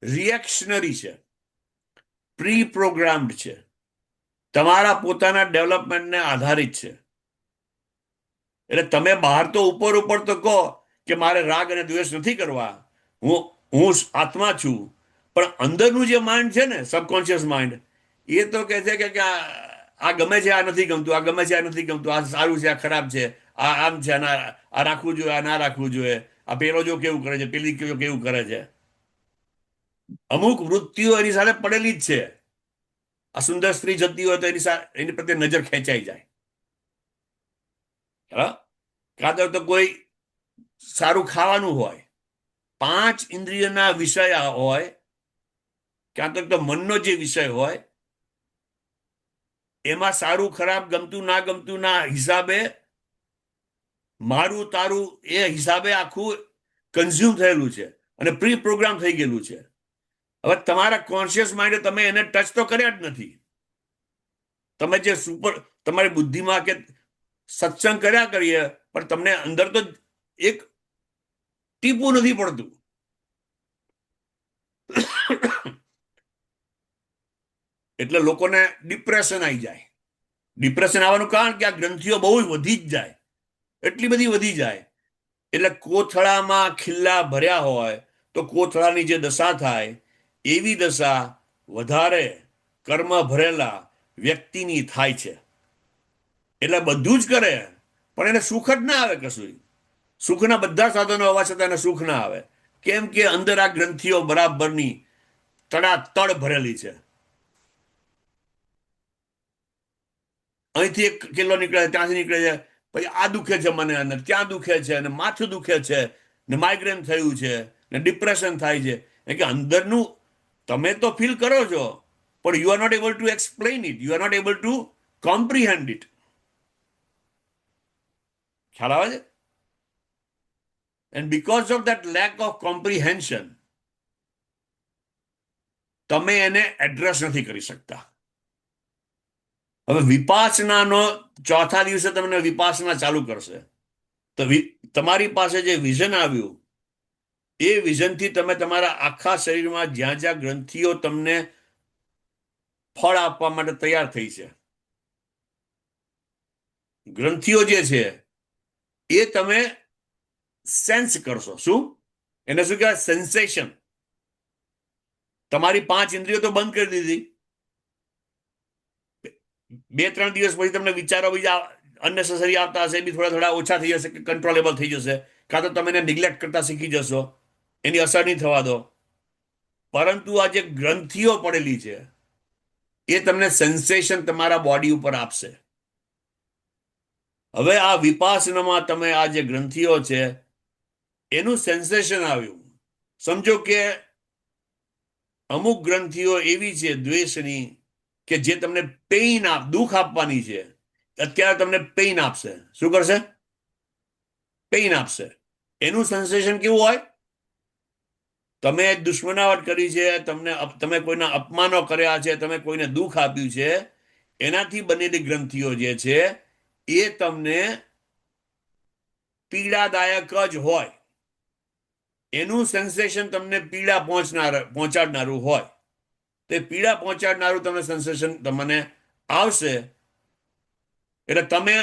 [SPEAKER 2] રિએક્શનરી છે, પ્રી પ્રોગ્રામ્ડ છે, તમારા પોતાના ડેવલપમેન્ટને આધારિત છે. એટલે તમે બહાર તો ઉપર તો કહો કે મારે રાગ અને દ્વેષ નથી કરવા, હું આત્મા છું, પણ અંદરનું જે માઇન્ડ છે ને, સબકોન્શિયસ માઇન્ડ, એ તો કહે છે કે આ ગમે છે, આ નથી ગમતું, આ ગમે છે, આ નથી ગમતું, આ સારું છે, આ ખરાબ છે, આ આમ છે, આ રાખવું જોઈએ, આ ના રાખવું જોઈએ, આ પેલો જો કેવું કરે છે, પેલી કેવું કરે છે. અમુક વૃત્તિઓ એની સાથે પડેલી જ છે. આ સુંદર સ્ત્રી જતી હોય તો એની પ્રત્યે નજર ખેંચાઈ જાય. કાં તો કોઈ સારું ખાવાનું હોય, 5 ઇન્દ્રિયના વિષય હોય, ક્યાં તો મનનો જે વિષય હોય, એમાં સારું ખરાબ ગમતું ના હિસાબે મારું તારું એ હિસાબે આખું કન્ઝ્યુમ થયેલું છે અને પ્રી પ્રોગ્રામ થઈ ગયેલું છે. હવે તમારા કોન્શિયસ માઇન્ડે તમે એને ટચ તો કર્યા જ નથી. તમે જે તમારી બુદ્ધિમાં કે સત્સંગ કર્યા કરીએ, પણ તમને અંદર તો એક ટીપું નથી પડતું. એટલે લોકોને ડિપ્રેશન આવી જાય. ડિપ્રેશન આવવાનું કારણ કે આ ગ્રંથિઓ બહુ વધી જ જાય, એટલી બધી વધી જાય. એટલે કોથળામાં ખિલ્લા ભર્યા હોય તો કોથળાની જે દશા થાય એવી દશા વધારે કર્મ ભરેલા વ્યક્તિની થાય છે. એટલે બધું જ કરે પણ એને સુખ જ ના આવે. કશું સુખના બધા સાધનો હોવા છતાં એને સુખ ના આવે. કેમ કે અંદર આ ગ્રંથિઓ બરાબરની તડાતડ ભરેલી છે. અહીંથી એક કિલ્લો નીકળે છે, ત્યાંથી નીકળે છે, પછી આ દુખે છે મને, અને ત્યાં દુખે છે, અને માથું દુખે છે, ને માઇગ્રેન થયું છે, ને ડિપ્રેશન થાય છે. એટલે કે અંદરનું તમે તો ફીલ કરો છો, પણ you are not able to explain it, you are not able to comprehend it. ખ્યાલ આવે છે? And because of that lack of comprehension તમે એને એડ્રેસ નથી કરી શકતા. હવે વિપાસનાનો ચોથા દિવસે તમને વિપાસના ચાલુ કરશે તો તમારી પાસે જે વિઝન આવ્યું એ વિઝનથી તમે તમારા આખા શરીરમાં જ્યાં જ્યાં ગ્રંથિઓ તમને ફળ આપવા માટે તૈયાર થઈ છે, ગ્રંથિઓ જે છે એ તમે સેન્સ કરશો. શું એને શું કહેવાય? સેન્સેશન. તમારી 5 ઇન્દ્રિયો તો બંધ કરી દીધી. 2-3 દિવસ પછી તમને વિચારો બીજા અનનેસેસરી આવતા હશે, બી થોડા ઓછા થઈ જશે, કંટ્રોલેબલ થઈ જશે, કાં તો તમે એને નિગ્લેક્ટ કરતા શીખી જશો, એની અસર નહીં થવા દો. પરંતુ આ જે ગ્રંથિઓ પડેલી છે એ તમને સેન્સેશન તમારા બોડી ઉપર આપશે. હવે આ વિપાસનામાં તમે આ જે ગ્રંથિઓ છે એનું સેન્સેશન આવ્યું. સમજો કે અમુક ગ્રંથિઓ એવી છે દ્વેષની કે જે તમને દુઃખ આપવાની છે. અત્યારે તમને પેઇન આપશે. શું કરશે? પેઇન આપશે. એનું સેન્સેશન કેવું હોય? તમે દુશ્મનાવટ કરી છે, તમે કોઈના અપમાનો કર્યા છે, તમે કોઈને દુઃખ આપ્યું છે, એનાથી બનેલી ગ્રંથિઓ જે છે એ તમને પીડાદાયક જ હોય. એનું સેન્સેશન તમને પીડા પહોંચાડનારું હોય. તે પીડા પહોંચાડનારું તમને સેન્સેશન તમને આવશે એટલે તમે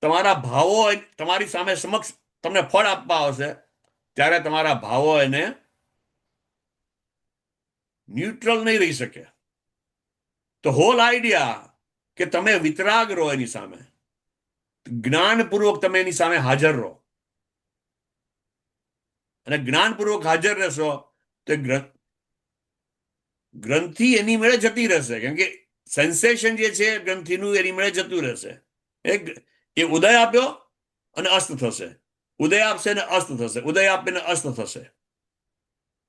[SPEAKER 2] તમારા ભાવો તમારી સામે સમક્ષ તમને ફળ આપવા આવશે ત્યારે તમારા ભાવો એને ન્યુટ્રલ નહીં રહી શકે. તો હોલ આઈડિયા કે તમે વિતરાગ રહો એની સામે, જ્ઞાનપૂર્વક તમે એની સામે હાજર રહો. અને જ્ઞાનપૂર્વક હાજર રહેશો તો ગ્રંથિ એની મેળે જતી રહેશે. કેમ કે સેન્સેશન જે છે ગ્રંથિનું એની મેળે જતું રહેશે. એ ઉદય આપ્યો અને અસ્ત થશે, ઉદય આપશે ને અસ્ત થશે, ઉદય આપે ને અસ્ત થશે.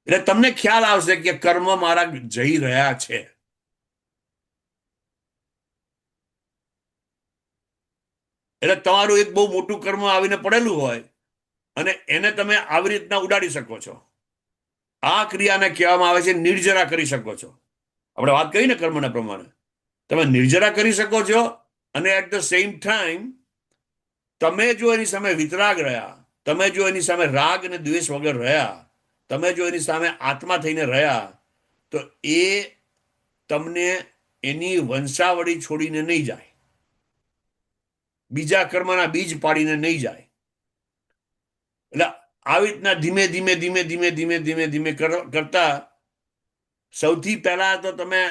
[SPEAKER 2] એટલે તમને ખ્યાલ આવશે કે કર્મ મારા જઈ રહ્યા છે. એટલે તમારું એક બહુ મોટું કર્મ આવીને પડેલું હોય અને એને તમે આવી રીતના ઉડાડી શકો છો. આ ક્રિયાને કહેવામાં આવે છે નિર્જરા કરી શકો છો. આપણે વાત કરી ને કર્મના પ્રમાણે તમે નિર્જરા કરી શકો છો. અને એટ ધ સેમ ટાઈમ તમે જો એની સામે વિતરાગ રહ્યા, તમે જો એની સામે રાગ અને દ્વેષ વગર રહ્યા, તમે જો એની સામે આત્મા થઈને રહ્યા, તો એ તમને એની વંશાવળી છોડીને નહીં જાય, બીજા કર્મના બીજ પાડીને નહીં જાય. એટલે આવી રીતના ધીમે ધીમે ધીમે ધીમે ધીમે ધીમે ધીમે કરતા સૌથી પહેલા તો તમે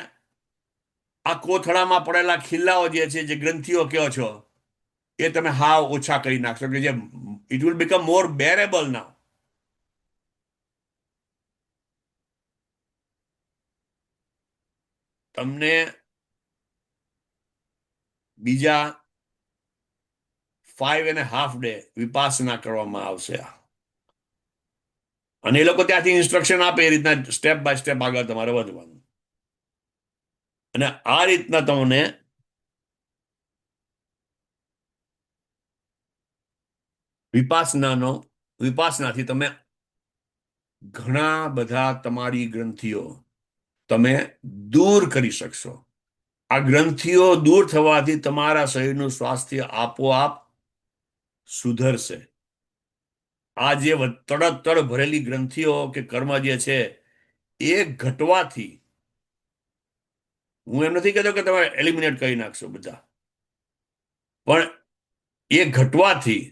[SPEAKER 2] આ કોથળામાં પડેલા ખિલ્લાઓ જે છે, જે ગ્રંથિઓ કહો છો, એ તમે હાવ ઓછા કરી નાખશો કે જે it will become more bearable નાઉ. તમને બીજા 5.5 ડે વિપાસના કરવામાં આવશે. અને એ લોકો ત્યાંથી ઇન્સ્ટ્રક્શન આપે એ રીતના સ્ટેપ બાય સ્ટેપ આગળ તમારે વધવાનું. અને આ રીતના તમને વિપાસનાથી તમે ઘણા બધા તમારી ગ્રંથિઓ તમે દૂર કરી શકશો. આ ગ્રંથિઓ દૂર થવાથી તમારા શરીરનું સ્વાસ્થ્ય આપોઆપ સુધરશે. આ જે તડતડ ભરેલી ગ્રંથિઓ કે કર્મ જે છે એ ઘટવાથી, હું એમ નથી કહેતો કે તમે એલિમિનેટ કરી નાખશો બધા, પણ એ ઘટવાથી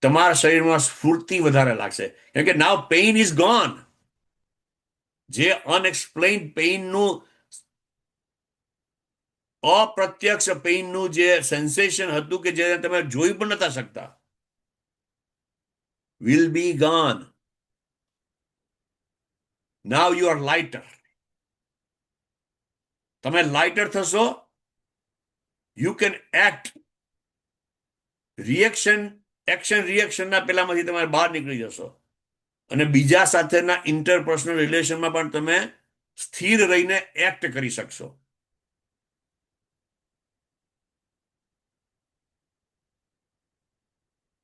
[SPEAKER 2] તમારા શરીરમાં સ્ફૂર્તિ વધારે લાગશે. કેમ કે નાવ પેઇન ઇઝ ગોન. જે અનએક્સપ્લેઇન્ડ પેઇનનું, અપ્રત્યક્ષ પેઇનનું જે સેન્સેશન હતું કે જેને તમે જોઈ પણ નતા શકતા, will be gone. Now you are lighter. તમે લાઇટર થશો. You can act. એક્શન રિએક્શનના પેલામાંથી તમે બહાર નીકળી જશો અને બીજા સાથેના ઇન્ટરપર્સનલ રિલેશનમાં પણ તમે સ્થિર રહીને એક્ટ કરી શકશો.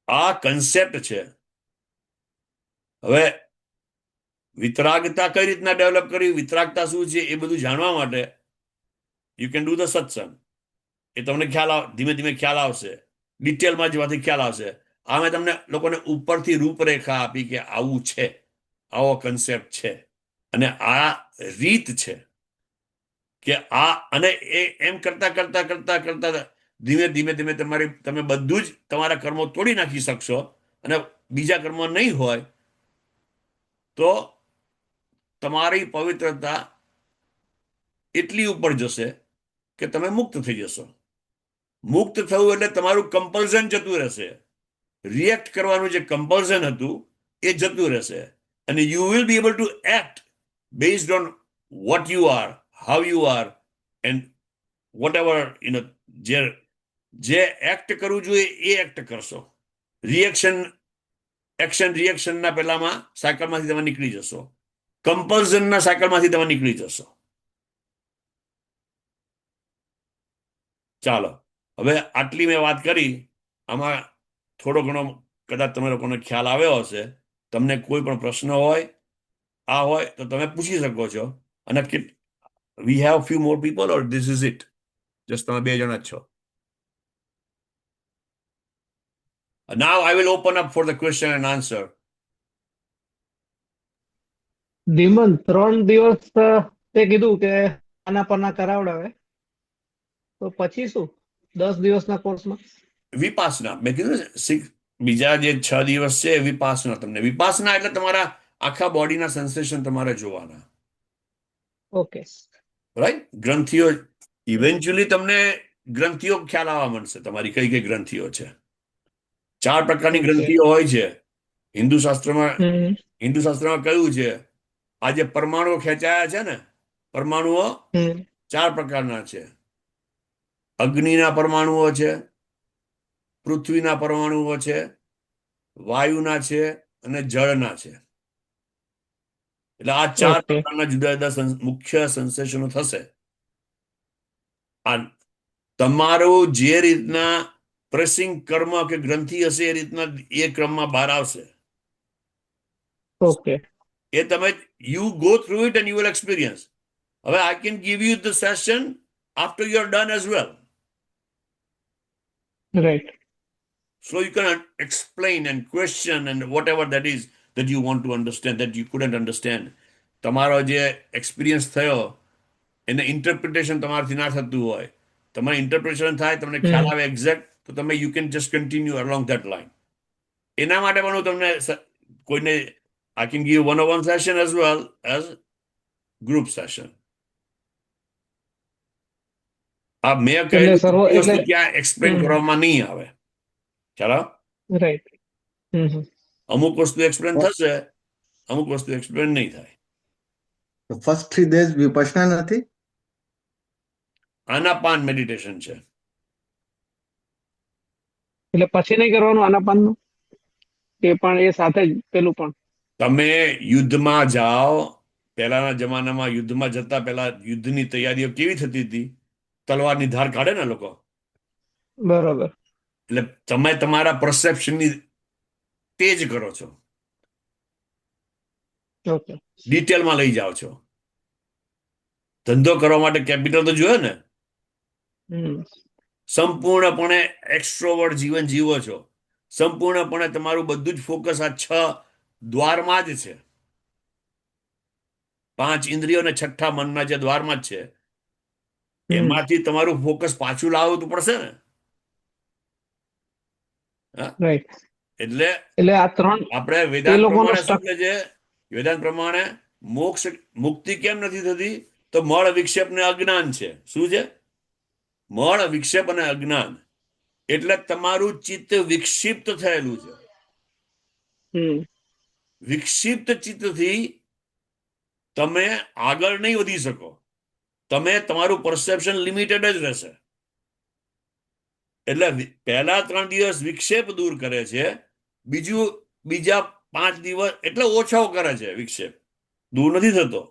[SPEAKER 2] આ કન્સેપ્ટ છે. હવે વિતરાગતા કઈ રીતના ડેવલપ કરવી, વિતરાગતા શું છે એ બધું જાણવા માટે યુ કેન ડુ ધ સત્સંગ. એ તમને ધીમે ધીમે ખ્યાલ આવશે, ડિટેલમાં જવાથી ખ્યાલ આવશે. આ મેં તમને લોકોને ઉપરથી રૂપરેખા આપી કે આવું છે, આવો કન્સેપ્ટ છે અને આ રીત છે કે આ. અને એ એમ કરતા કરતા કરતા કરતા ધીમે ધીમે ધીમે તમે બધું જ તમારા કર્મો તોડી નાખી શકશો. અને બીજા કર્મો નહીં હોય તો તમારી પવિત્રતા એટલી ઉપર જશે કે તમે મુક્ત થઈ જશો. મુક્ત થવું એટલે તમારું કમ્પલ્ઝન જતું રહેશે. રિએક્ટ કરવાનું જે કમ્પલ્ઝન હતું એ જતું રહેશે. અને you will be able two act based on what you are, how you are, and what ever જે એક્ટ કરવું જોઈએ એ એક્ટ કરશો. એક્શન રિએક્શનના પેલામાં સાયકલમાંથી તમે નીકળી જશો. કમ્પલ્ઝનના સાયકલમાંથી તમે નીકળી જશો. ચાલો, હવે આટલી મેં વાત કરી. આમાં થોડો ઘણો કદાચ તમે લોકોને ખ્યાલ આવ્યો હશે. તમને કોઈ પણ પ્રશ્ન હોય તો તમે પૂછી શકો છો. અને we have few more people or this is it? Just તમે 2 જણા જ છો. Now I will open up for the question and answer.
[SPEAKER 4] ધીમન 3 દિવસ તે કીધું કે આના કરાવડાવે, તો પછી શું 10 દિવસના કોર્સમાં?
[SPEAKER 2] વિપાસના મેં કીધું ને, બીજા જે 6 દિવસ છે એ વિપાસના. તમને વિપાસના એટલે તમારા આખા બોડીના સેન્સેશન તમારે જોવાના.
[SPEAKER 4] Okay,
[SPEAKER 2] right? ગ્રંથિઓ ઇવેન્ચ્યુઅલી તમને ગ્રંથિઓ ખ્યાલ આવવા માંડશે. તમારી કઈ કઈ ગ્રંથિઓ છે. 4 પ્રકારની
[SPEAKER 4] Okay.
[SPEAKER 2] ગ્રંથિઓ હોય છે. હિન્દુ શાસ્ત્રમાં
[SPEAKER 4] હમ
[SPEAKER 2] કહ્યું છે, આ જે પરમાણુઓ ખેંચાયા છે ને, પરમાણુઓ
[SPEAKER 4] હમ
[SPEAKER 2] 4 પ્રકારના છે. અગ્નિના પરમાણુઓ છે, પૃથ્વીના પરમાણુઓ છે, વાયુના છે અને જળના છે. એટલે આ 4
[SPEAKER 4] Okay.
[SPEAKER 2] પ્રકારના જુદા જુદા મુખ્ય સંશ્લેષણો થશે. આ તમારું જે રીતના પ્રેસિંગ કર્મ કે ગ્રંથિ હશે એ રીતના એ ક્રમમાં બહાર આવશે.
[SPEAKER 4] ઓકે,
[SPEAKER 2] એ તમે you go through it and you will experience. હવે I can give you the session after you are done as well.
[SPEAKER 4] Right.
[SPEAKER 2] So you can explain and question and whatever that is that you want to understand, that you couldn't understand. તમારો જે experience થયો એને interpretation તમારાથી ના થતું હોય, તમારે interpretation થાય, તમને ખ્યાલ આવે એક્ઝેક્ટ, તો તમે you can just continue along that line. એના માટે પણ હું તમને કોઈને આઈ can give 1-on-1 session as well as group session. આ મેં
[SPEAKER 4] એટલે
[SPEAKER 2] કહેલું
[SPEAKER 4] સર્વ
[SPEAKER 2] બધી
[SPEAKER 4] એટલે
[SPEAKER 2] વસ્તુ ત્યાં એક્સપ્લેન
[SPEAKER 4] હમ.
[SPEAKER 2] કરવામાં નહીં આવે. ચાલો,
[SPEAKER 4] રાઈટ. હમ
[SPEAKER 2] અમુક વસ્તુ એક્સપ્લેન થશે, અમુક વસ્તુ એક્સપ્લેન નહીં થાય.
[SPEAKER 3] The first 3 days Vipassana નથી?
[SPEAKER 2] આનાપાન મેડિટેશન છે.
[SPEAKER 4] એટલે પછી નહીં કરવાનું આનાપાનનું? એ પણ એ સાથે જ પેલું પણ?
[SPEAKER 2] તમે યુદ્ધમાં જાઓ, પહેલાના જમાનામાં યુદ્ધમાં જતા પહેલા યુદ્ધની તૈયારીઓ કેવી થતી હતી? તલવારની ધાર કાઢે ને લોકો.
[SPEAKER 4] બરોબર.
[SPEAKER 2] એટલે તમે તમારા પરસેપ્શનની તેજ કરો છો,
[SPEAKER 4] ઓકે.
[SPEAKER 2] ડિટેલમાં લઈ જાઓ છો. ધંધો કરવા માટે કેપિટલ તો જોઈએ ને.
[SPEAKER 4] હમ
[SPEAKER 2] સંપૂર્ણપણે એક્સ્ટ્રોવર્ટ જીવન જીવો છો. સંપૂર્ણપણે તમારું બધું જ ફોકસ આ 6 દ્વારમાં જ છે. 5 ઇન્દ્રિયો અને 6ઠા મનના જે દ્વારમાં જ છે. એમાંથી તમારું ફોકસ પાછું લાવવું તો પડશે ને.
[SPEAKER 4] રાઈટ.
[SPEAKER 2] એટલે
[SPEAKER 4] એટલે આ 3
[SPEAKER 2] આપણે
[SPEAKER 4] એ
[SPEAKER 2] વેદાંત
[SPEAKER 4] લોકોનો
[SPEAKER 2] પ્રમાણે શું
[SPEAKER 4] સ્ટક.
[SPEAKER 2] કે છે? વેદાંત પ્રમાણે મુક્તિ કેમ નથી થતી? તો મળ વિક્ષેપ ને અજ્ઞાન છે. શું છે? મળ વિક્ષેપ અને અજ્ઞાન. એટલે તમારું ચિત્ત વિક્ષિપ્ત થયેલું છે. વિક્ષિપ્ત ચિત્તથી તમે આગળ નહીં વધી શકો. તમારું પરસેપ્શન લિમિટેડ જ રહેશે. એટલે પહેલા 3 દિવસ વિક્ષેપ દૂર કરે છે. બીજા 5 દિવસ એટલે ઓછો કરે છે. વિક્ષેપ દૂર નથી થતો.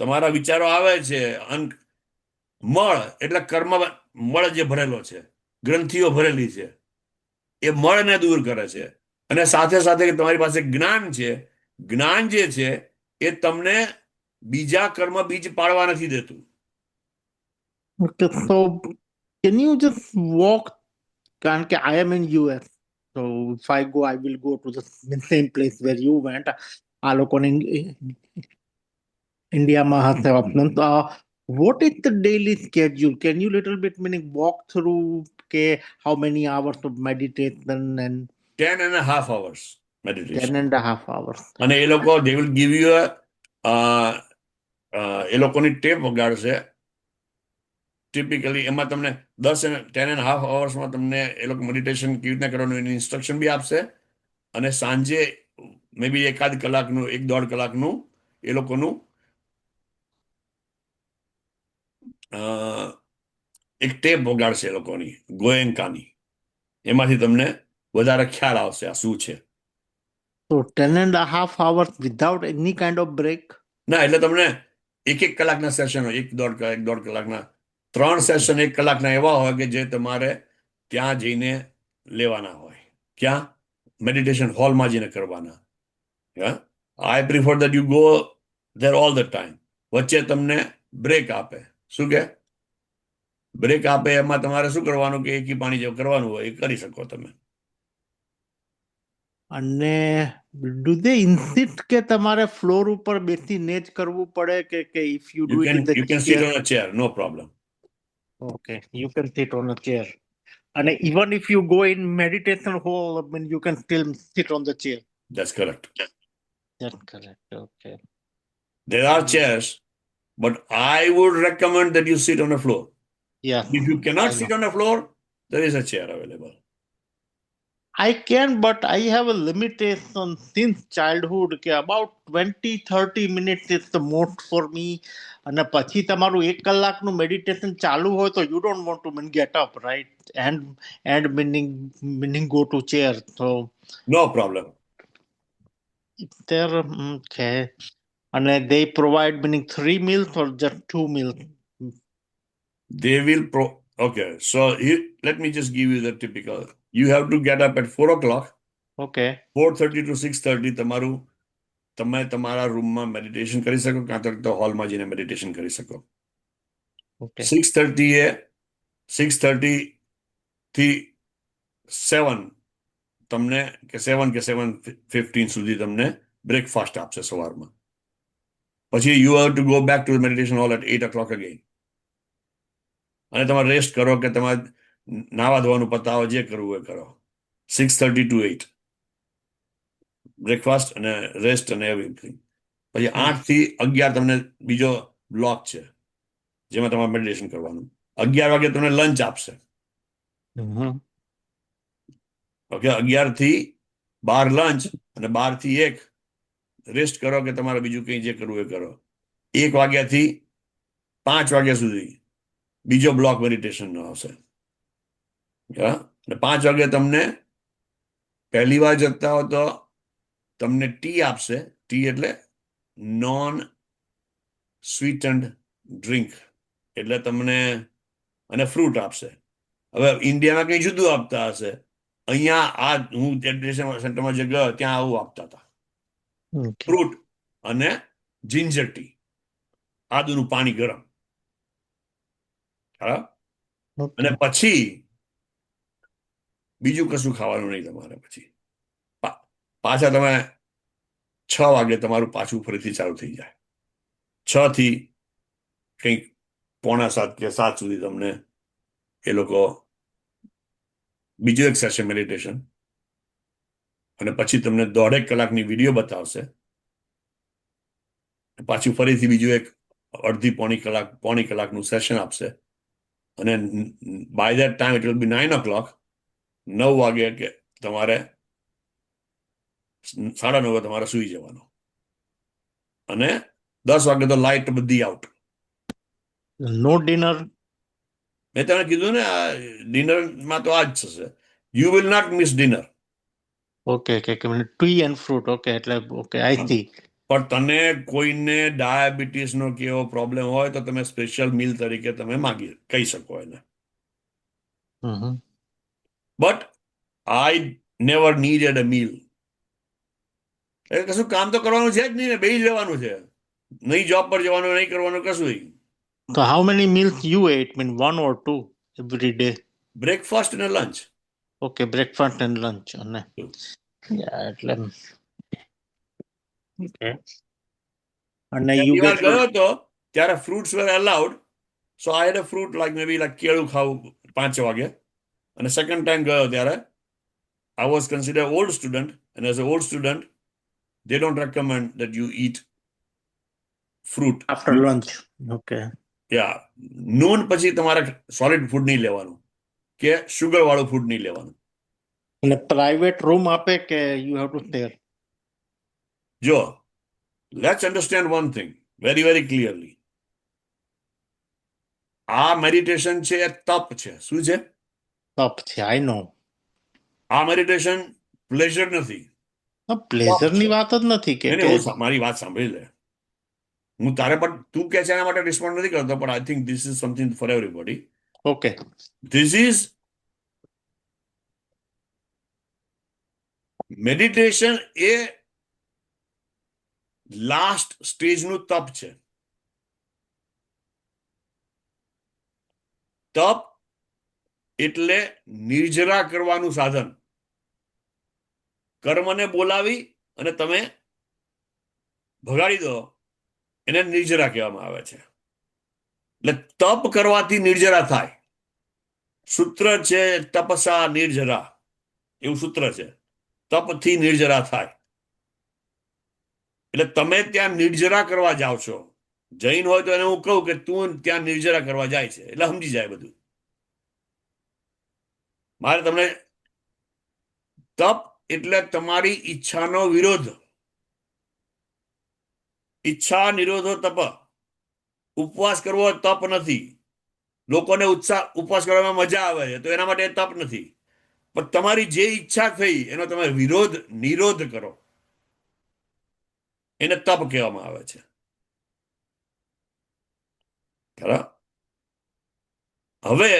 [SPEAKER 2] તમારા વિચારો આવે છે. મળ એટલે કર્મ મળ જે ભરેલો છે, ગ્રંથિઓ ભરેલી છે, એ મળને દૂર કરે છે. અને સાથે સાથે તમારી પાસે જ્ઞાન છે. જ્ઞાન જે છે એ તમને બીજા કર્મ બીજ પાડવા નથી દેતું.
[SPEAKER 1] Okay, so can you just walk? કારણ કે I am in US, so if I go, I will go to the same place where you went. આ લોકોને ઇન્ડિયામાં હશે ઓપ્શન. તો what is the daily schedule? Can you little bit meaning walk through કે how many hours of meditation and
[SPEAKER 2] 10.5 hours meditation.
[SPEAKER 1] 10.5 hours?
[SPEAKER 2] અને એ લોકો they will give you એ લોકોની tap વગાડશે. Typically એમાં તમને 10.5 hours તમને એ લોકો મેડિટેશન કેવી રીતના કરવાનું એની ઇન્સ્ટ્રક્શન બી આપશે. અને સાંજે મે બી 1.5 કલાકનું 1-1.5 કલાકનું એ લોકોનું એક ટેપ વગાડશે એ લોકોની ગોયંકાની, એમાંથી તમને વધારે ખ્યાલ આવશે આ શું છે.
[SPEAKER 1] So 10.5 hours without any kind of break.
[SPEAKER 2] ના, એટલે તમને એક કલાકના સેશન હોય, એક દોઢ કલાકના 3
[SPEAKER 1] Okay.
[SPEAKER 2] સેશન 1 કલાકના એવા હોય કે જે તમારે ત્યાં જઈને લેવાના હોય. ક્યાં? મેડિટેશન હોલમાં જઈને કરવાના. I prefer that you go there all the time. વચ્ચે તમને બ્રેક આપે. શું કે બ્રેક આપે એમાં તમારે શું કરવાનું કે એકી પાણી જે કરવાનું હોય એ કરી શકો તમે.
[SPEAKER 1] અને do they insist કે તમારે ફ્લોર ઉપર બેસીને જ કરવું પડે કે if you do it in the
[SPEAKER 2] You can sit on a chair, no problem.
[SPEAKER 1] Okay, you can sit on a chair. And even if you go in meditation hall, I mean, you can still sit on the chair.
[SPEAKER 2] That's correct.
[SPEAKER 1] That's correct. Okay.
[SPEAKER 2] There are chairs, but I would recommend that you sit on the floor.
[SPEAKER 1] Yeah.
[SPEAKER 2] If you cannot
[SPEAKER 1] I
[SPEAKER 2] sit
[SPEAKER 1] know.
[SPEAKER 2] on the floor, there is a chair available.
[SPEAKER 1] I can, but I have a limitation since childhood કે about 20-30 minutes is the most for me. અને પછી તમારું 1 કલાકનું meditation ચાલુ હોય તો you don't want to mean get up, right? And meaning go to chair. So
[SPEAKER 2] No problem.
[SPEAKER 1] there, okay. And they provide meaning 3 meals or just 2 meals?
[SPEAKER 2] They will okay, so here, let me just give you the typical. You have to get up at 4 o'clock.
[SPEAKER 1] Okay.
[SPEAKER 2] 4:30 to 6:30 તમે તમારા રૂમમાં meditation કરી શકો, કાં તો હોલમાં જઈને meditation કરી શકો.
[SPEAKER 1] Okay.
[SPEAKER 2] 6:30 થી 7 તમને કે 7:15 સુધી તમને બ્રેકફાસ્ટ આપશે સવારમાં. પછી you have to go back to the meditation hall at 8 o'clock again. અને તમે રેસ્ટ કરો કે તમારે નાવા ધોવાનું પતાવો, જે કરવું એ કરો. 6:30 to 8 બ્રેકફાસ્ટ અને રેસ્ટ અને એવરીથિંગ. પછી 8 થી 11 તમને બીજો બ્લોક છે જેમાં તમારે મેડિટેશન કરવાનું. 11 વાગે તમને લંચ આપશે. ઓકે, 11 થી 12 લંચ અને 12 થી 1 રેસ્ટ કરો કે તમારે બીજું કંઈ જે કરવું એ કરો. 1 વાગ્યાથી 5 વાગ્યા સુધી બીજો બ્લોક મેડિટેશનનો આવશે. અને 5 વાગે તમને પહેલી વાર જતા હો તો તમને ટી આપશે. ટી એટલે નોન સ્વીટન્ડ ડ્રિંક, એટલે તમને, અને ફ્રૂટ આપશે. હવે ઇન્ડિયામાં કંઈ જુદું આપતા હશે. અહીંયા આ હું મેડિટેશન સેન્ટરમાં જે ગયો ત્યાં આવું આપતા હતા. ફ્રૂટ અને જિંજર ટી, આદુનું પાણી ગરમ. અને પછી બીજું કશું ખાવાનું નહીં તમારે. પછી પાછા તમે 6 વાગે તમારું પાછું ફરીથી ચાલુ થઈ જાય. 6 થી કંઈક 6:45 કે 7 સુધી તમને એ લોકો બીજું એક સેશન મેડિટેશન, અને પછી તમને 1.5 કલાકની વિડીયો બતાવશે. પાછું ફરીથી બીજું એક પોણી કલાકનું સેશન આપશે. અને by that time it will be 9 o'clock. 9 વાગે કે તમારે 9:30 તમારે સુઈ જવાનું. અને 10 વાગે તો લાઇટ બધી આઉટ.
[SPEAKER 1] No dinner.
[SPEAKER 2] મેં તમને કીધું ને, ડિનરમાં તો આ જ થશે. You will not miss dinner.
[SPEAKER 1] Okay. Tea and fruit. Okay. Okay. I see.
[SPEAKER 2] પણ તને કોઈને ડાયાબિટીસનો કે એવો પ્રોબ્લેમ હોય તો તમે સ્પેશિયલ મીલ તરીકે તમે કહી શકો એને. But I never needed a meal. એટલે કશું કામ તો કરવાનું છે જ નહીં ને, બેસી જવાનું છે. નહીં જોબ પર જવાનું, નહીં કરવાનું કશું.
[SPEAKER 1] So how many meals you ate? I mean, 1 or 2 every day?
[SPEAKER 2] Breakfast અને lunch.
[SPEAKER 1] Okay, breakfast and lunch. Yeah, એટલે okay. અને you
[SPEAKER 2] પહેલી વાર
[SPEAKER 1] get
[SPEAKER 2] ગયો હતો ત્યારે fruits were allowed, so I had a fruit like maybe like કેળું ખાવું 5 વાગે. અને સેકન્ડ ટાઈમ ગયો ત્યારે I was consider old student, and as an old student they don't recommend that you eat fruit
[SPEAKER 1] after lunch. Okay.
[SPEAKER 2] Noon પછી તમારે solid food નહીં લેવાનું કે શુગર વાળું ફૂડ નહીં લેવાનું.
[SPEAKER 1] અને પ્રાઇવેટ રૂમ આપે કે you have to stay?
[SPEAKER 2] જો, let's understand one thing very very clearly. આ મેડિટેશન છે એ તપ છે. શું છે?
[SPEAKER 1] તપ છે, આઈ નો.
[SPEAKER 2] આ મેડિટેશન પ્લેઝર નથી.
[SPEAKER 1] પ્લેઝર
[SPEAKER 2] તપ
[SPEAKER 1] ની
[SPEAKER 2] છે.
[SPEAKER 1] વાત જ નથી કે
[SPEAKER 2] મારી વાત સાંભળી લે. હું તારે પણ તું કે છે એના માટે રિસ્પોન્ડ નથી કરતો, પણ I think this is something for everybody.
[SPEAKER 1] Okay.
[SPEAKER 2] This is meditation એ લાસ્ટ સ્ટેજનું તપ છે. તપ એટલે નિર્જરા કરવાનું સાધન. કર્મને બોલાવી અને તમે ભગાડી દો એને નિર્જરા કહેવામાં આવે છે. એટલે તપ કરવાથી નિર્જરા થાય. સૂત્ર છે તપસા નિર્જરા, એવું સૂત્ર છે. તપથી નિર્જરા થાય. એટલે તમે ત્યાં નિર્જરા કરવા જાઓ છો. જૈન હોય તો એને હું કહું કે તું ત્યાં નિર્જરા કરવા જાય છે, એટલે સમજી જાય બધું. મારે તમને તપ એટલે તમારી ઈચ્છાનો વિરોધ. ઈચ્છા નિરોધો તપ. ઉપવાસ કરવો તપ નથી. લોકોને ઉપવાસ કરવામાં મજા આવે છે તો એના માટે તપ નથી. પણ તમારી જે ઈચ્છા થઈ એનો તમે નિરોધ કરો, એને તપ કહેવામાં આવે છે. ખરા? હવે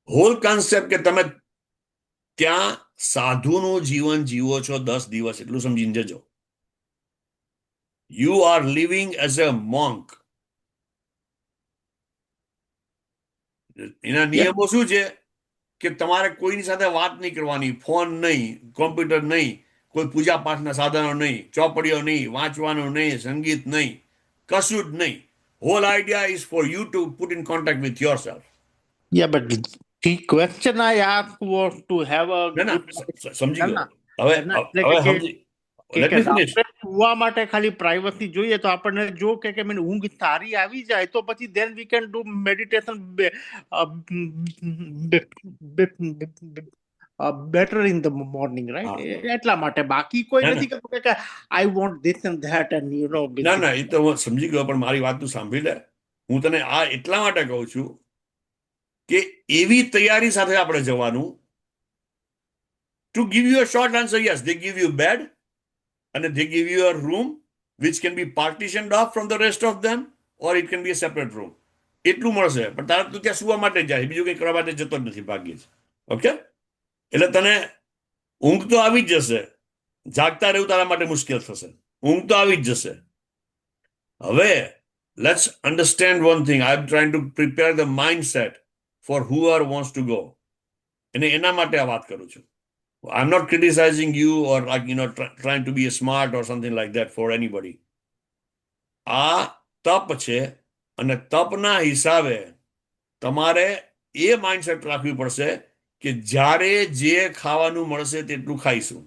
[SPEAKER 2] હોલ કોન્સેપ્ટ કે તમે ત્યાં સાધુનું જીવન જીવો છો 10 દિવસ, એટલું સમજીને જજો. You are living as a monk. એના નિયમો શું છે કે તમારે કોઈની સાથે વાત નહીં કરવાની, ફોન નહીં, કોમ્પ્યુટર નહીં, કોઈ પૂજા પાઠના સાધનો નહીં, ચોપડીઓ નહીં, વાંચવાનું નહીં, સંગીત નહીં, કશું જ નહીં. Whole idea is for you to put in contact with your self.
[SPEAKER 1] Yeah, but the question I asked was to have a
[SPEAKER 2] ના
[SPEAKER 1] good.
[SPEAKER 2] સમજી
[SPEAKER 1] ના,
[SPEAKER 2] ગયો. હવે
[SPEAKER 1] ના, એટલે
[SPEAKER 2] હવે
[SPEAKER 1] કે
[SPEAKER 2] સમજી.
[SPEAKER 1] કે
[SPEAKER 2] લેટ મી ફિનિશ.
[SPEAKER 1] રાત્રે સુવા માટે ખાલી પ્રાઇવસી જોઈએ તો આપણને જો કે મને ઊંઘ સારી આવી જાય તો પછી then we can do meditation better in the morning, right? એટલા માટે બાકી કોઈ
[SPEAKER 2] ના,
[SPEAKER 1] નથી કે I want this and that and you know.
[SPEAKER 2] ના એ તો હું સમજી ગયો, પણ મારી વાત તું સાંભળી લે. હું તને આ એટલા માટે કહું છું કે એવી તૈયારી સાથે આપણે જવાનું. To give you a short answer, yes, they give you bed and they give you a room which can be partitioned off from the rest of them or it can be a separate room. એટલું મળશે, પણ તારે તું ત્યાં સુવા માટે જાય, બીજું કંઈ કરવા માટે જતો જ નથી ભાગ્યે જ. ઓકે? એટલે તને ઊંઘ તો આવી જ જશે. જાગતા રહેવું તારા માટે મુશ્કેલ થશે. ઊંઘ તો આવી જ જશે. હવે let's understand one thing. I'm trying to prepare the mindset for whoever wants to go. અને એના માટે આ વાત કરું છું. I'm not criticizing you or like, trying to be smart or something like that for anybody. આ તપ છે અને તપના હિસાબે તમારે એ માઇન્ડસેટ રાખવી પડશે કે જ્યારે જે ખાવાનું મળશે તેટલું ખાઈશું,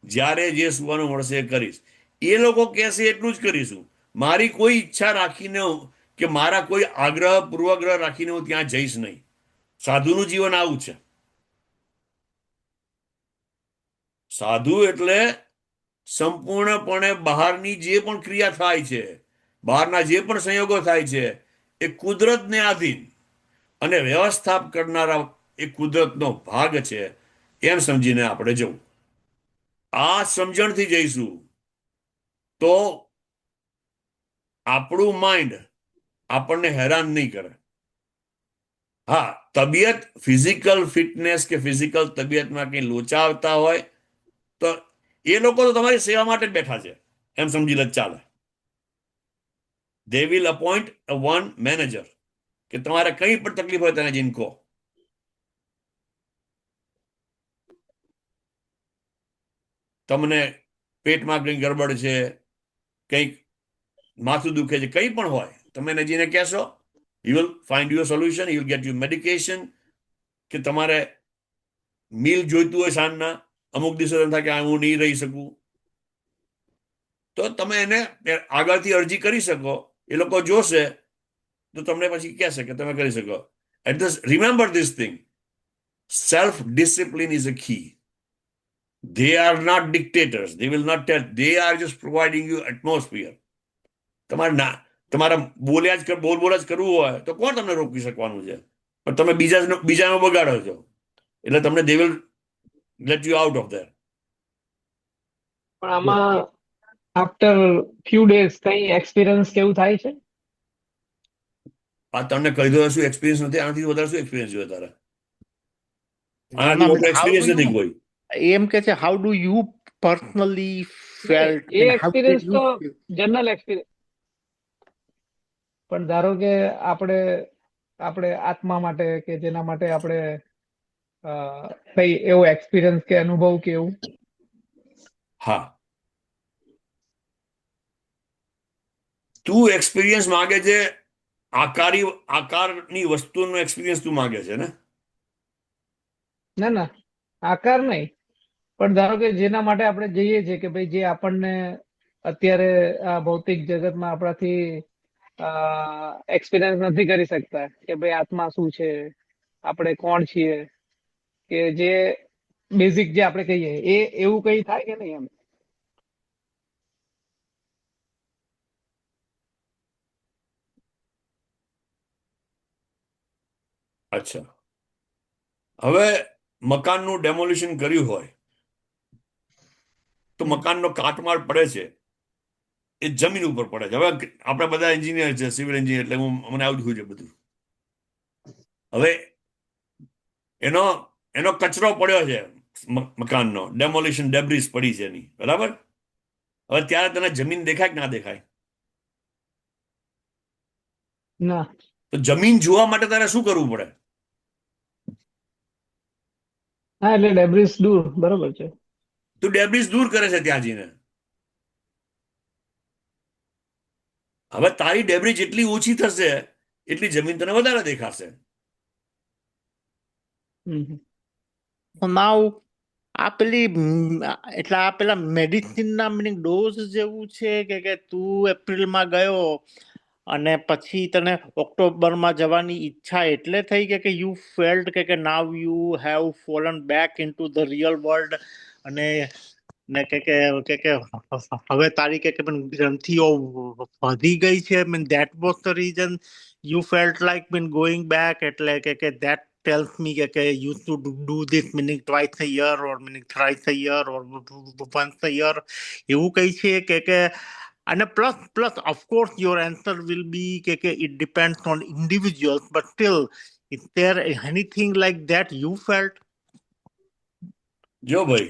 [SPEAKER 2] જ્યારે જે સુવાનું મળશે એ કરીશ. એ લોકો કહેશે એટલું જ કરીશું. મારી કોઈ ઈચ્છા રાખીને કે મારા કોઈ આગ્રહ પૂર્વગ્રહ રાખીને હું ત્યાં જઈશ નહીં. સાધુનું જીવન આવું છે. સાધુ એટલે સંપૂર્ણપણે બહારની જે પણ ક્રિયા થાય છે, બહારના જે પણ સંયોગો થાય છે એ કુદરતને આધીન અને વ્યવસ્થાપ કરનારા એ કુદરતનો ભાગ છે, એમ સમજીને આપણે જવું. આ સમજણથી જઈશું તો આપણું માઇન્ડ આપણને હેરાન નહીં કરે. હા, તબિયત ફિઝિકલ ફિટનેસ કે ફિઝિકલ તબિયતમાં કંઈ લોચા આવતા હોય તો એ લોકો તો તમારી સેવા માટે જ બેઠા છે, એમ સમજી લે ચાલે. They will appoint a one manager કે તમારે કંઈ પણ તકલીફ હોય તેને જઈને કહો. તમને પેટમાં કંઈ ગડબડ છે, કંઈક માથું દુખે છે, કંઈ પણ હોય, તમે એને જઈને કહેશો. He will find you a solution. He will get you medication. કે તમારે મીલ જોઈતું હોય સાંજના, અમુક દિવસો થાય કે હું નહીં રહી શકું, તો તમે એને આગળથી અરજી કરી શકો. એ લોકો જોશે તો તમને પછી કહેશે કે તમે કરી શકો. Remember this thing. Self-discipline is a key. They are not dictators. They will not tell. They are just providing you atmosphere. તમારે તમારે બોલ જ કરવું હોય તો કોણ તમને રોકી શકવાનું છે? પણ તમે બીજાનો બગાડો છો, એટલે તમને they will let you out of there.
[SPEAKER 4] પણ આમાં આફ્ટર ફ્યુ ડેઝ કઈ એક્સપિરિયન્સ કેવું થાય છે?
[SPEAKER 2] આ તમને કહી દો શું એક્સપિરિયન્સ નથી? આનાથી વધારે શું એક્સપિરિયન્સ જોઈએ તારે?
[SPEAKER 1] ના
[SPEAKER 2] આનાથી
[SPEAKER 1] ના
[SPEAKER 2] મોટો એક્સપિરિયન્સ નથી કોઈ.
[SPEAKER 1] એમ કે છે how do you personally felt
[SPEAKER 4] A
[SPEAKER 1] and how did
[SPEAKER 4] experience
[SPEAKER 1] you
[SPEAKER 4] તો જનરલ એક્સપિરિયન્સ, પણ ધારો કે આપણે આપણે આત્મા માટે કે જેના માટે આપણે અ, કઈ એવો એક્સપિરિયન્સ કે અનુભવ કે એવું?
[SPEAKER 2] હા, તું એક્સપિરિયન્સ માંગે છે, આકારની વસ્તુનો એક્સપિરિયન્સ તું માંગે છે ને?
[SPEAKER 4] ના ના, આકાર નહીં, પણ ધારો કે જેના માટે આપણે જઈએ છીએ કે ભાઈ જે આપણને અત્યારે આ ભૌતિક જગતમાં આપણાથી એક્સપિરિયન્સ નથી કરી શકતા કે ભાઈ આત્મા શું છે, આપણે કોણ છીએ, કે જે બેઝિક જે આપણે કહીએ એ એવું કઈ થાય કે નહીં એમ?
[SPEAKER 2] અચ્છા, હવે મકાનનું ડેમોલિશન કર્યું હોય તો મકાનનો કાટમાળ પડે છે એ જમીન ઉપર પડે છે. હવે આપણે બધા એન્જિનિયર છે, સિવિલ એન્જિનિયર, એટલે મને આવડ્યું છે બધું. હવે એનો એનો કચરો પડ્યો છે, મકાનનો ડેમોલિશન ડેબ્રિસ પડી છે એની, બરાબર? હવે ત્યારે તને જમીન દેખાય કે ના દેખાય?
[SPEAKER 4] ના.
[SPEAKER 2] તો જમીન જોવા માટે તારે શું કરવું પડે?
[SPEAKER 4] હા, એટલે ડેબ્રિસ દૂર, બરોબર છે.
[SPEAKER 2] તું ડેબ્રિસ દૂર કરે છે ત્યાં જઈને. હવે તારી ડેબ્રિસ જેટલી ઓછી થશે એટલી જમીન તને વધારે દેખાશે.
[SPEAKER 1] નાવ આ પેલી એટલે આ પેલા મેડિસિન ના મીનિંગ ડોઝ જેવું છે કે તું એપ્રિલમાં ગયો અને પછી તને ઓક્ટોબરમાં જવાની ઈચ્છા એટલે થઈ કે યુ ફેલ્ટ કે now you have fallen back into the real world અને ને કે હવે તારી કે ગ્રંથિઓ વધી ગઈ છે, mean that was the reason you felt like mean going back, એટલે કે ધેટ tells me કે you should do this meaning twice a year or meaning thrice a year or once a year, એવું કઈ છે કે અને plus of course your answer will be કે it depends on individuals, but still is there anything like that you felt?
[SPEAKER 2] જો ભાઈ,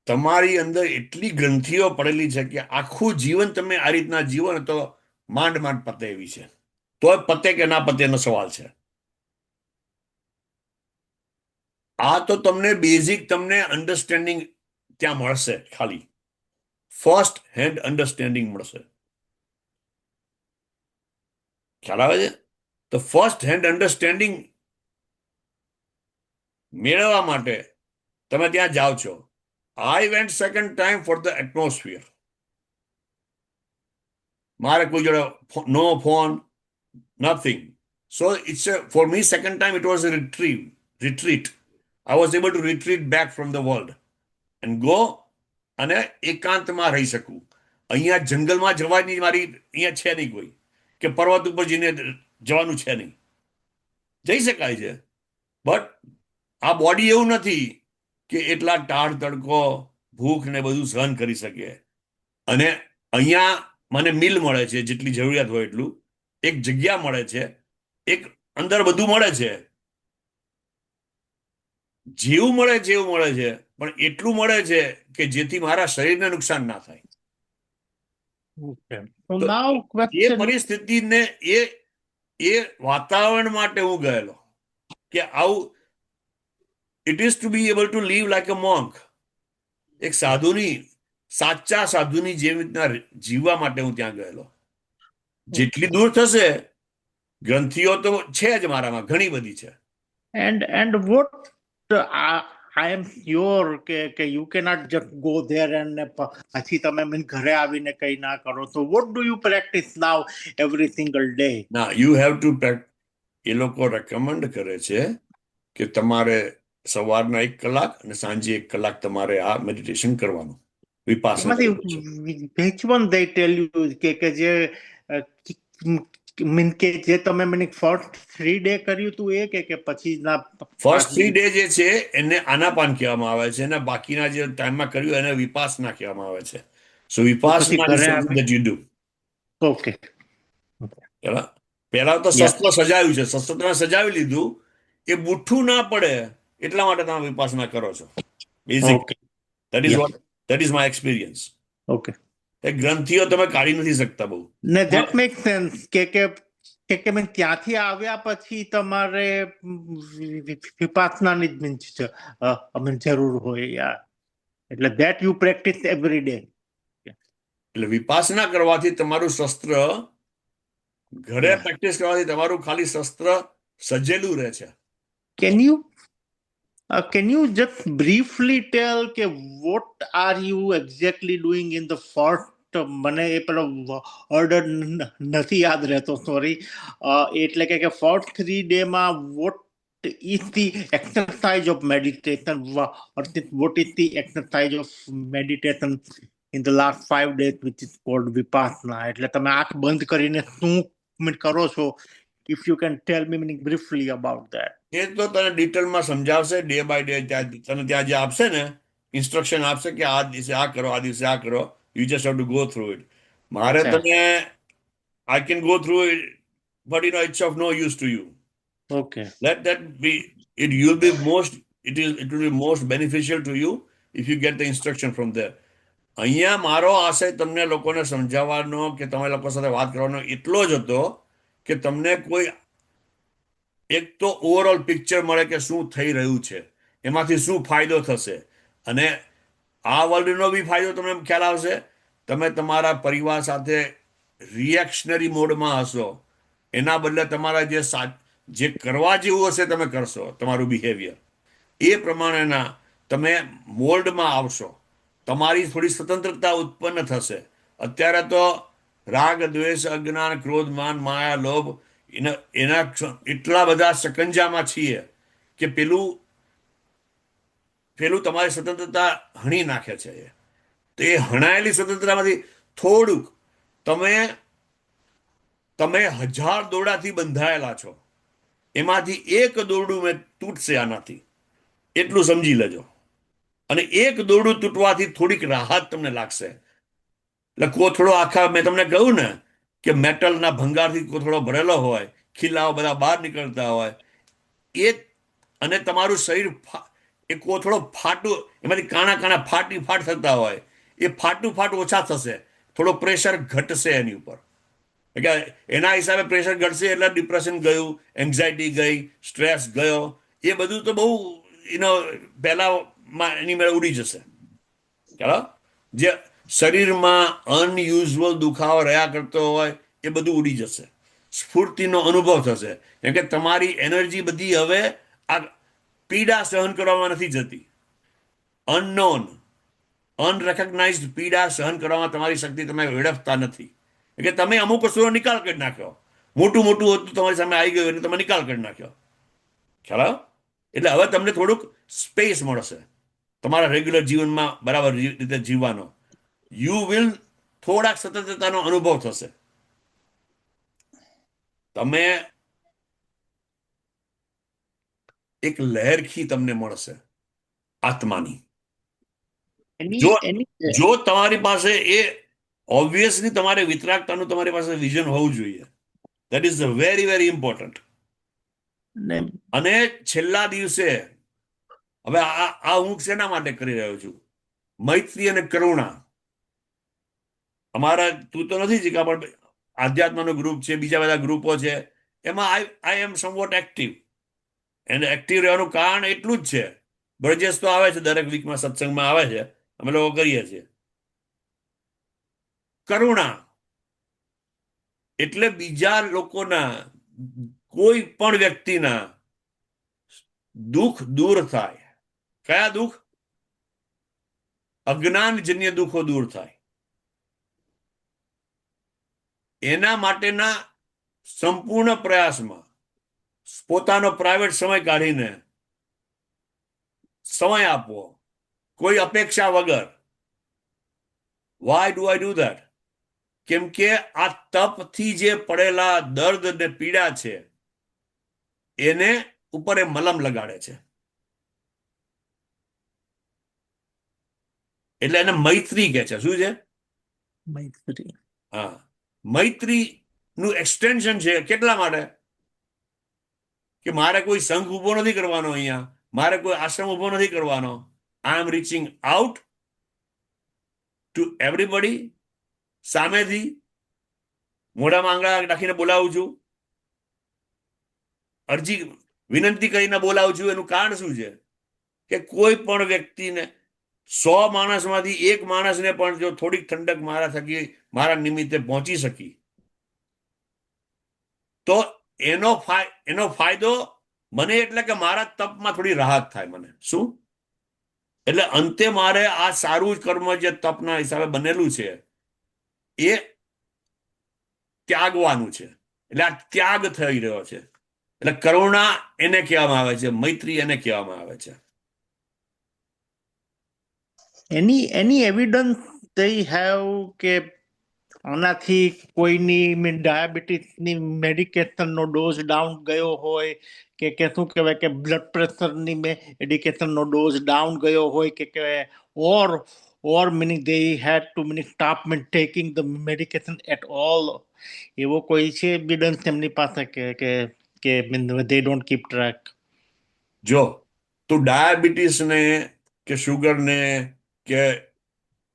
[SPEAKER 2] તમારી અંદર એટલી ગ્રંથિઓ પડેલી છે કે આખું જીવન તમે આ રીતના જીવો ને તો માંડ માંડ પતે એવી છે. તો પતે કે ના પતે એનો સવાલ છે. આ તો તમને બેઝિક તમને અન્ડરસ્ટેન્ડિંગ ત્યાં મળશે, ખાલી ફર્સ્ટ હેન્ડ અન્ડરસ્ટેન્ડિંગ મળશે. ખ્યાલ આવે છે? તો ફર્સ્ટ હેન્ડ અન્ડરસ્ટેન્ડિંગ મેળવવા માટે તમે ત્યાં જાઓ છો. I went second time for the atmosphere. મારે કોઈ જોડે no phone, nothing. So it's for me second time it was a retreat. I was able to retreat back from the world and go અને એકાંતમાં રહી શકું. અહીંયા જંગલમાં જવાની મારી અહીંયા છે નહીં કોઈ, કે પર્વત ઉપર જઈને જવાનું છે નહીં. જઈ શકાય છે, બટ આ બોડી એવું નથી કે એટલા ટાઢ તડકો, ભૂખ ને બધું સહન કરી શકે. અને અહીંયા મને મિલ મળે છે, જેટલી જરૂરિયાત હોય એટલું, એક જગ્યા મળે છે, એક અંદર બધું મળે છે, જેવું મળે છે એવું મળે છે, પણ એટલું મળે છે કે જેથી મારા શરીરને નુકસાન ના થાય.
[SPEAKER 1] So
[SPEAKER 2] તો
[SPEAKER 1] now
[SPEAKER 2] એ
[SPEAKER 1] question,
[SPEAKER 2] પરિસ્થિતિને એ વાતાવરણ માટે હું ગયેલો કે આવું it is to be able to live like a monk. એક સાધુની, સાચા સાધુની જેવી રીતના જીવવા માટે હું ત્યાં ગયેલો. જેટલી દૂર થશે, ગ્રંથિઓ તો છે જ મારામાં, ઘણી બધી છે.
[SPEAKER 1] and what I am sure કે you cannot just go there and પછી તમે ઘરે આવીને કઈ ના કરો. So what do you practice now every single day?
[SPEAKER 2] ના, યુ હેવ ટુ એ લોકો રેકમેન્ડ કરે છે કે તમારે સવારના 1 કલાક અને સાંજે 1 કલાક તમારે આ મેડિટેશન કરવાનું, વિપાસના કરવાનું છે.
[SPEAKER 1] which one they tell you કે જે મીન કે જે તમે મને ફર્સ્ટ 3 ડે કર્યું હતું એ કે પછી ના
[SPEAKER 2] ફર્સ્ટ 3 ડે જે છે એને આનાપાન કહેવામાં આવે છે અને બાકીના જે ટાઈમમાં કર્યું એને વિપાસના કહેવામાં આવે છે. સો
[SPEAKER 1] પછી
[SPEAKER 2] વિપાસના ઇઝ
[SPEAKER 1] ઘરે
[SPEAKER 2] સમથિંગ
[SPEAKER 1] આવે
[SPEAKER 2] ધેટ યુ ડુ.
[SPEAKER 1] ઓકે
[SPEAKER 2] પહેલા તો
[SPEAKER 1] યા
[SPEAKER 2] શસ્ત્ર સજાવ્યું છે, શસ્ત્ર તમે સજાવી લીધું, એ બુઠ્ઠું ના પડે એટલા માટે તમે વિપાસના કરો છો. Basic
[SPEAKER 1] okay
[SPEAKER 2] that
[SPEAKER 1] yeah
[SPEAKER 2] is my experience.
[SPEAKER 1] Okay
[SPEAKER 2] એ ગ્રંથિઓ તમે કાઢી નથી શકતા બહુ.
[SPEAKER 1] ને ધેટ મેક સેન્સ કે મેં ત્યાંથી આવ્યા પછી તમારે વિપાસનાની જ મીન્સ જરૂર હોય યાર એટલે that you practice every day.
[SPEAKER 2] એટલે વિપાસના કરવાથી તમારું શસ્ત્ર, ઘરે
[SPEAKER 1] Yeah.
[SPEAKER 2] પ્રેક્ટિસ કરવાથી તમારું ખાલી શસ્ત્ર સજેલું રહે છે.
[SPEAKER 1] Can you just briefly tell કે what are you exactly doing in the first મને એ પેલો ઓર્ડર નથી યાદ રહેતો સોરી એટલે કે ફર્સ્ટ 3 ડે માં what is the exercise of meditation what is the exercise of meditation in the last 5 days which is called vipassana એટલે તમે આંખ બંધ કરીને શું કરો છો if you can tell me briefly about that.
[SPEAKER 2] એ તો તને ડિટેલમાં સમજાવશે ડે બાય ડે. તને ત્યાં જે આપશે ને ઇન્સ્ટ્રક્શન આપશે કે આ દિવસે આ કરો, આ દિવસે આ કરો, you just have to go through it. મારે
[SPEAKER 1] અચ્છા
[SPEAKER 2] તને I can go through it but it's of no use to you.
[SPEAKER 1] Okay
[SPEAKER 2] Let that be it. You'll be most it will be most beneficial to you if you get the instruction from there. અહીંયા મારો આશય તમને લોકોને સમજાવવાનો કે તમે લોકો સાથે વાત કરવાનો એટલો જ હતો કે તમને કોઈ એક તો ઓવરઓલ પિક્ચર મળે કે શું થઈ રહ્યું છે, એમાંથી શું ફાયદો થશે, અને આ વર્લ્ડનો બી ફાયદો તમને ખ્યાલ આવશે. તમે તમારા પરિવાર સાથે રિએક્શનરી મોડમાં હશો, એના બદલે તમારા જે કરવા જેવું હશે તમે કરશો, તમારું બિહેવિયર એ પ્રમાણેના તમે મોલ્ડમાં આવશો. તમારી થોડી સ્વતંત્રતા ઉત્પન્ન થશે. અત્યારે તો રાગ, દ્વેષ, અજ્ઞાન, ક્રોધ, માન, માયા, લોભ એના એટલા બધા સકંજામાં છીએ કે પેલું તમારી સ્વતંત્રતા હણી નાખે છે. તો એ હણાયેલી સ્વતંત્રતામાંથી થોડુંક તમે 1000 દોરડાથી બંધાયેલા છો, એમાંથી એક દોરડું મેં તૂટશે આનાથી, એટલું સમજી લેજો. અને એક દોરડું તૂટવાથી થોડીક રાહત તમને લાગશે. એટલે કોથળો આખા મેં તમને કહ્યું ને કે મેટલના ભંગારથી કોથળો ભરેલો હોય, ખીલાઓ બધા બહાર નીકળતા હોય, એ અને તમારું શરીર એ કોથળો એમાંથી કાણા ફાટ થતા હોય, એ ફાટ ઓછા થશે, થોડો પ્રેશર ઘટશે એની ઉપર. એટલે એના હિસાબે પ્રેશર ઘટશે એટલે ડિપ્રેશન ગયું, એન્ઝાયટી ગઈ, સ્ટ્રેસ ગયો, એ બધું તો બહુ પહેલામાં એની મેળે ઉડી જશે. ચાલો, જે શરીરમાં અનયુઝ્યુઅલ દુખાવો રહ્યા કરતો હોય એ બધું ઉડી જશે. સ્ફૂર્તિનો અનુભવ થશે, કેમ કે તમારી એનર્જી બધી હવે આ પીડા સહન કરવામાં નથી જતી. અનનોન, અનરેકોગ્નાઇઝડ પીડા સહન કરવામાં તમારી શક્તિ તમે વેડફતા નથી. એટલે તમે અમુક વસ્તુનો નિકાલ કરી નાખ્યો, મોટું હતું તમારી સામે આવી ગયું એટલે તમે નિકાલ કરી નાખ્યો. ખ્યાલ? એટલે હવે તમને થોડુંક સ્પેસ મળશે તમારા રેગ્યુલર જીવનમાં બરાબર રીતે જીવવાનો. યુ વિલ થોડાક સ્વતંત્રતાનો અનુભવ થશે. તમે એક લહેરખી તમને મળશે આત્માની. જો તમારી પાસે એ ઓબ્વિયસલી તમારે વિતરાગતાનું તમારી પાસે વિઝન હોવું જોઈએ. That is very very important. અને છેલ્લા દિવસે હવે આ હું શેના માટે કરી રહ્યો છું? મૈત્રી અને કરુણા. અમારા તું તો નથી શીખા પણ આધ્યાત્મનો ગ્રુપ છે, બીજા બધા ગ્રુપો છે, એમાં આઈ એમ સમવોટ એક્ટિવ. એને એક્ટિવ રહેવાનું કારણ એટલું જ છે, બ્રજેશ તો આવે છે દરેક વીકમાં સત્સંગમાં આવે છે, અમે લોકો કરીએ છીએ. કરુણા એટલે બીજા લોકોના કોઈ પણ વ્યક્તિના દુઃખ દૂર થાય. કયા દુઃખ? અજ્ઞાનજન્ય દુઃખો દૂર થાય. એના માટેના સંપૂર્ણ પ્રયાસમાં પોતાનો પ્રાઇવેટ સમય કાઢીને સમય આપવો, કોઈ અપેક્ષા વગર. Why do I do that? કેમ કે આ તપથી જે પડેલા દર્દ ને પીડા છે એને ઉપર એ મલમ લગાડે છે. એટલે એને મૈત્રી કહે છે. શું છે?
[SPEAKER 1] મૈત્રી.
[SPEAKER 2] હા, મૈત્રી નું એક્સટેન્શન છે. કેટલા માટે? કે મારે કોઈ સંઘ ઉભો નથી કરવાનો, અહીંયા મારે કોઈ આશ્રમ ઉભો નથી કરવાનો. આઈ એમ રીચિંગ આઉટ ટુ એવરીબડી. સામેથી મોઢામાં આંગળા નાખીને બોલાવું છું, અરજી વિનંતી કરીને બોલાવું છું. એનું કારણ શું છે? કે કોઈ પણ વ્યક્તિને 100 માણસમાંથી એક માણસને પણ જો થોડીક ઠંડક મારા થકી મારા નિમિત્તે પહોંચી શકી તો એનો ફાયદો મને, એટલે કે મારા તપમાં થોડી રાહત થાય મને. શું? એટલે અંતે મારે આ સારું કર્મ જે તપના હિસાબે બનેલું છે એ ત્યાગવાનું છે. એટલે આ ત્યાગ થઈ રહ્યો છે. એટલે કરુણા એને કહેવામાં આવે છે, મૈત્રી એને કહેવામાં આવે છે.
[SPEAKER 1] એની એવિડન્સ they have કે આનાથી કોઈની ડાયાબિટીસની મેડિકેશનનો ડોઝ ડાઉન ગયો હોય કે શું કહેવાય કે બ્લડ પ્રેશરની મેડિકેશનનો ડોઝ ડાઉન ગયો હોય કે ઓર meaning they had to meaning stop taking the medication at all. એવો કોઈ છે એવિડન્સ એમની પાસે કે they don't keep track?
[SPEAKER 2] જો તું ડાયાબિટીસ ને કે શુગર ને કે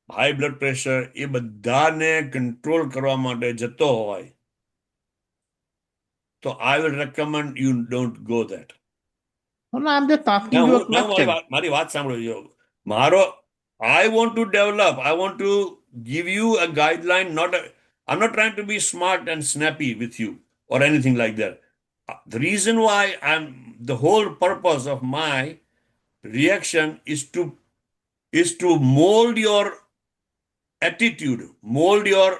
[SPEAKER 2] હાઈ બ્લડ પ્રેશર એ બધાને કંટ્રોલ કરવા માટે જતો હોય તો I will recommend you don't go that.
[SPEAKER 1] No, I'm just asking you a question.
[SPEAKER 2] મારી વાત સાંભળો. મારો I want to develop, I want to give you a guideline, I'm not trying to be smart and snappy with you or anything like that. The reason why the whole purpose of my reaction is to mold your attitude, mold your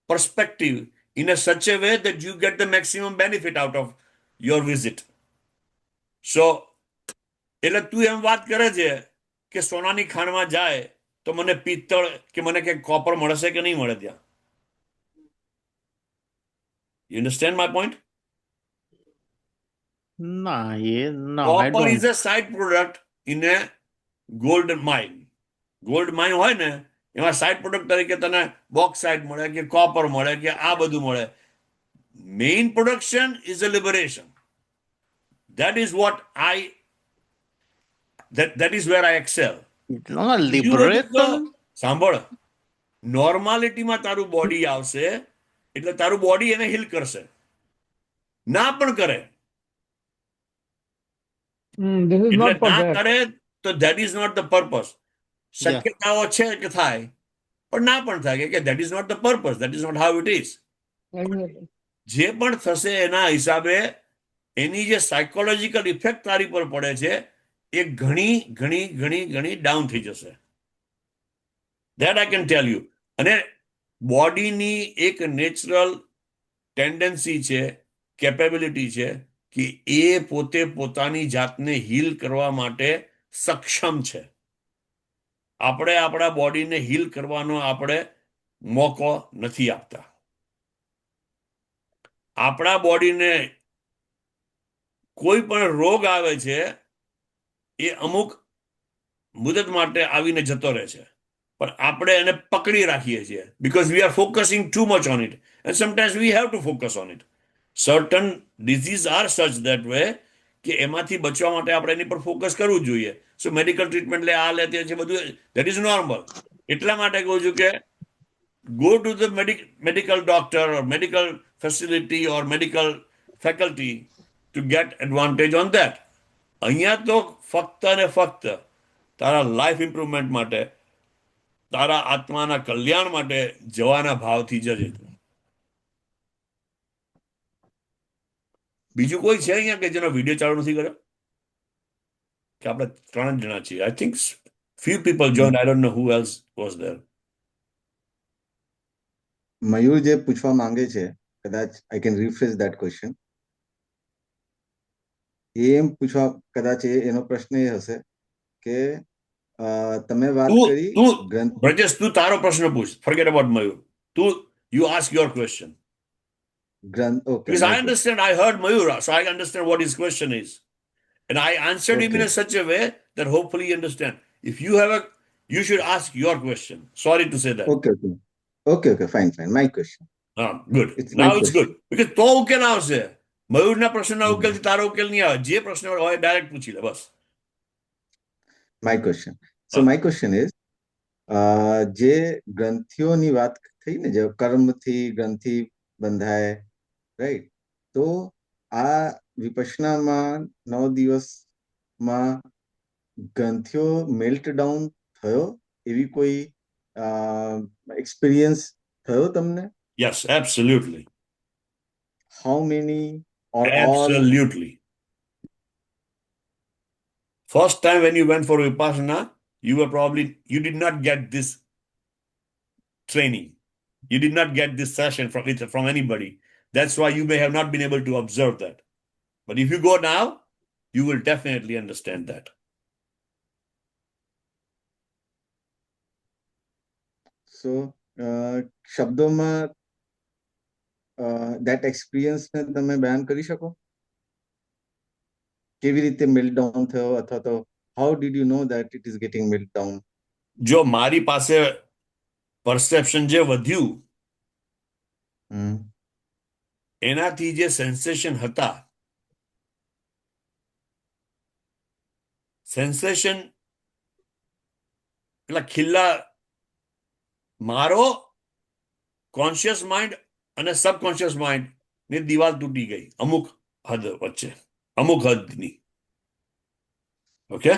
[SPEAKER 2] perspective in such a way that you get the maximum benefit out of your visit. So, એટલે તું એમ વાત કરે છે કે સોનાની ખાણમાં જાય તો મને પિત્તળ કે મને કે કોપર મળશે કે નહીં મળે ત્યાં? You understand my point?
[SPEAKER 1] No, I
[SPEAKER 2] Copper is
[SPEAKER 1] don't.
[SPEAKER 2] a side product in a gold mine. Gold mine હોય ને એમાં સાઇડ પ્રોડક્ટ તરીકે તને બોક્સાઇટ મળે કે કોપર મળે કે આ બધું મળે. Main production is a liberation. That is what that is where I excel.
[SPEAKER 1] No, liberation.
[SPEAKER 2] સાંભળ, નોર્માલિટીમાં તારું બોડી આવશે એટલે તારું બોડી એને હીલ કરશે. ના પણ કરે
[SPEAKER 4] This is
[SPEAKER 2] એટલે
[SPEAKER 4] not for
[SPEAKER 2] ના
[SPEAKER 4] that.
[SPEAKER 2] કરે તો that is not the purpose. શક્યતાઓ છે કે થાય પણ ના પણ થાય કે that is not the purpose, that is not how it is.
[SPEAKER 4] Exactly.
[SPEAKER 2] જે પણ થશે એના હિસાબે એની જે સાયકોલોજીકલ ઇફેક્ટ તારી પર પડે છે એ ઘણી ઘણી ઘણી ઘણી ડાઉન થઈ જશે. That I can tell you. અને બોડીની એક નેચરલ ટેન્ડન્સી છે, કેપેબિલિટી છે કે એ પોતે પોતાની જાતને હીલ કરવા માટે સક્ષમ છે. આપણે આપણા બોડીને હીલ કરવાનો આપણે મોકો નથી આપતા. આપણા બોડીને કોઈ પણ રોગ આવે છે એ અમુક મુદત માટે આવીને જતો રહે છે પણ આપણે એને પકડી રાખીએ છીએ because we are focusing too much on it and sometimes we have to focus on it. Certain diseases are such that way કે એમાંથી બચવા માટે આપણે એની પર ફોકસ કરવું જોઈએ. સો મેડિકલ ટ્રીટમેન્ટ લે, આ લે, તે છે, બધું that is normal. એટલા માટે કહું છું કે go to the medical doctor or medical facility or medical faculty to get advantage on that. અહીંયા તો ફક્ત અને ફક્ત તારા લાઈફ ઇમ્પ્રુવમેન્ટ માટે, તારા આત્માના કલ્યાણ માટે જવાના ભાવથી જજે. બીજું કોઈ છે અહીંયા કે જેનો વિડીયો ચાલુ નથી કર્યો? કે આપણે 3 જણા છીએ. I think few people joined. I don't know who else was there.
[SPEAKER 3] Mayur જે પૂછવા માંગે છે, કદાચ I can refresh that question. એમ પૂછવા, કદાચ એનો પ્રશ્ન એ હશે કે તમે વાત કરી ગ્રંથ.
[SPEAKER 2] બ્રજેશ, તું તારો પ્રશ્ન પૂછ. ફોરગેટ અબાઉટ મયુર. તું You ask your question.
[SPEAKER 3] Okay,
[SPEAKER 2] Because
[SPEAKER 3] my
[SPEAKER 2] I
[SPEAKER 3] question.
[SPEAKER 2] understand, I heard Mayura, so I understand what his question is. And I answered him in
[SPEAKER 3] Okay.
[SPEAKER 2] such a way that hopefully you understand. If you have a, you should ask your question. Sorry to say that.
[SPEAKER 3] Okay, okay. Okay, fine. My question.
[SPEAKER 2] Good.
[SPEAKER 3] It's my
[SPEAKER 2] Now it's
[SPEAKER 3] question.
[SPEAKER 2] good. Because તો ઉકેલ આવશે. મયુરના પ્રશ્નના
[SPEAKER 3] Hmm.
[SPEAKER 2] ઉકેલથી તારો ઉકેલ નહીં આવે. જે પ્રશ્ન હોય ડાયરેક્ટ પૂછી લે બસ.
[SPEAKER 3] My question. So
[SPEAKER 2] હા.
[SPEAKER 3] my question is, જે ગ્રંથિઓની વાત થઈ ને, જે કર્મથી ગ્રંથિ બંધાય, રાઈટ? તો આ વિપશ્યનામાં 9 દિવસમાં ગ્રંથિઓ મેલ્ટ ડાઉન થયો, એવી કોઈ એક્સપિરિયન્સ થયો તમને?
[SPEAKER 2] Yes, absolutely.
[SPEAKER 3] How many or all?
[SPEAKER 2] Absolutely. First time when you went for Vipassana, you were probably, you did not get this training. You did not get this session from anybody. That's why you may have not been able to observe that. But if you go now, you will definitely understand that.
[SPEAKER 3] So, શબ્દોમાં that experience ને તમે બયાન કરી શકો? કેવી રીતે melt down થયો, અથવા તો how did you know that it is getting melt down?
[SPEAKER 2] જો મારી પાસે perception જે વધ્યું એનાથી જે સેન્સેશન હતા, સેન્સેશન પેલા ખિલ્લા મારો કોન્શિયસ માઇન્ડ અને સબકોન્શિયસ માઇન્ડ ની દિવાલ તૂટી ગઈ અમુક હદ વચ્ચે, અમુક હદની. ઓકે,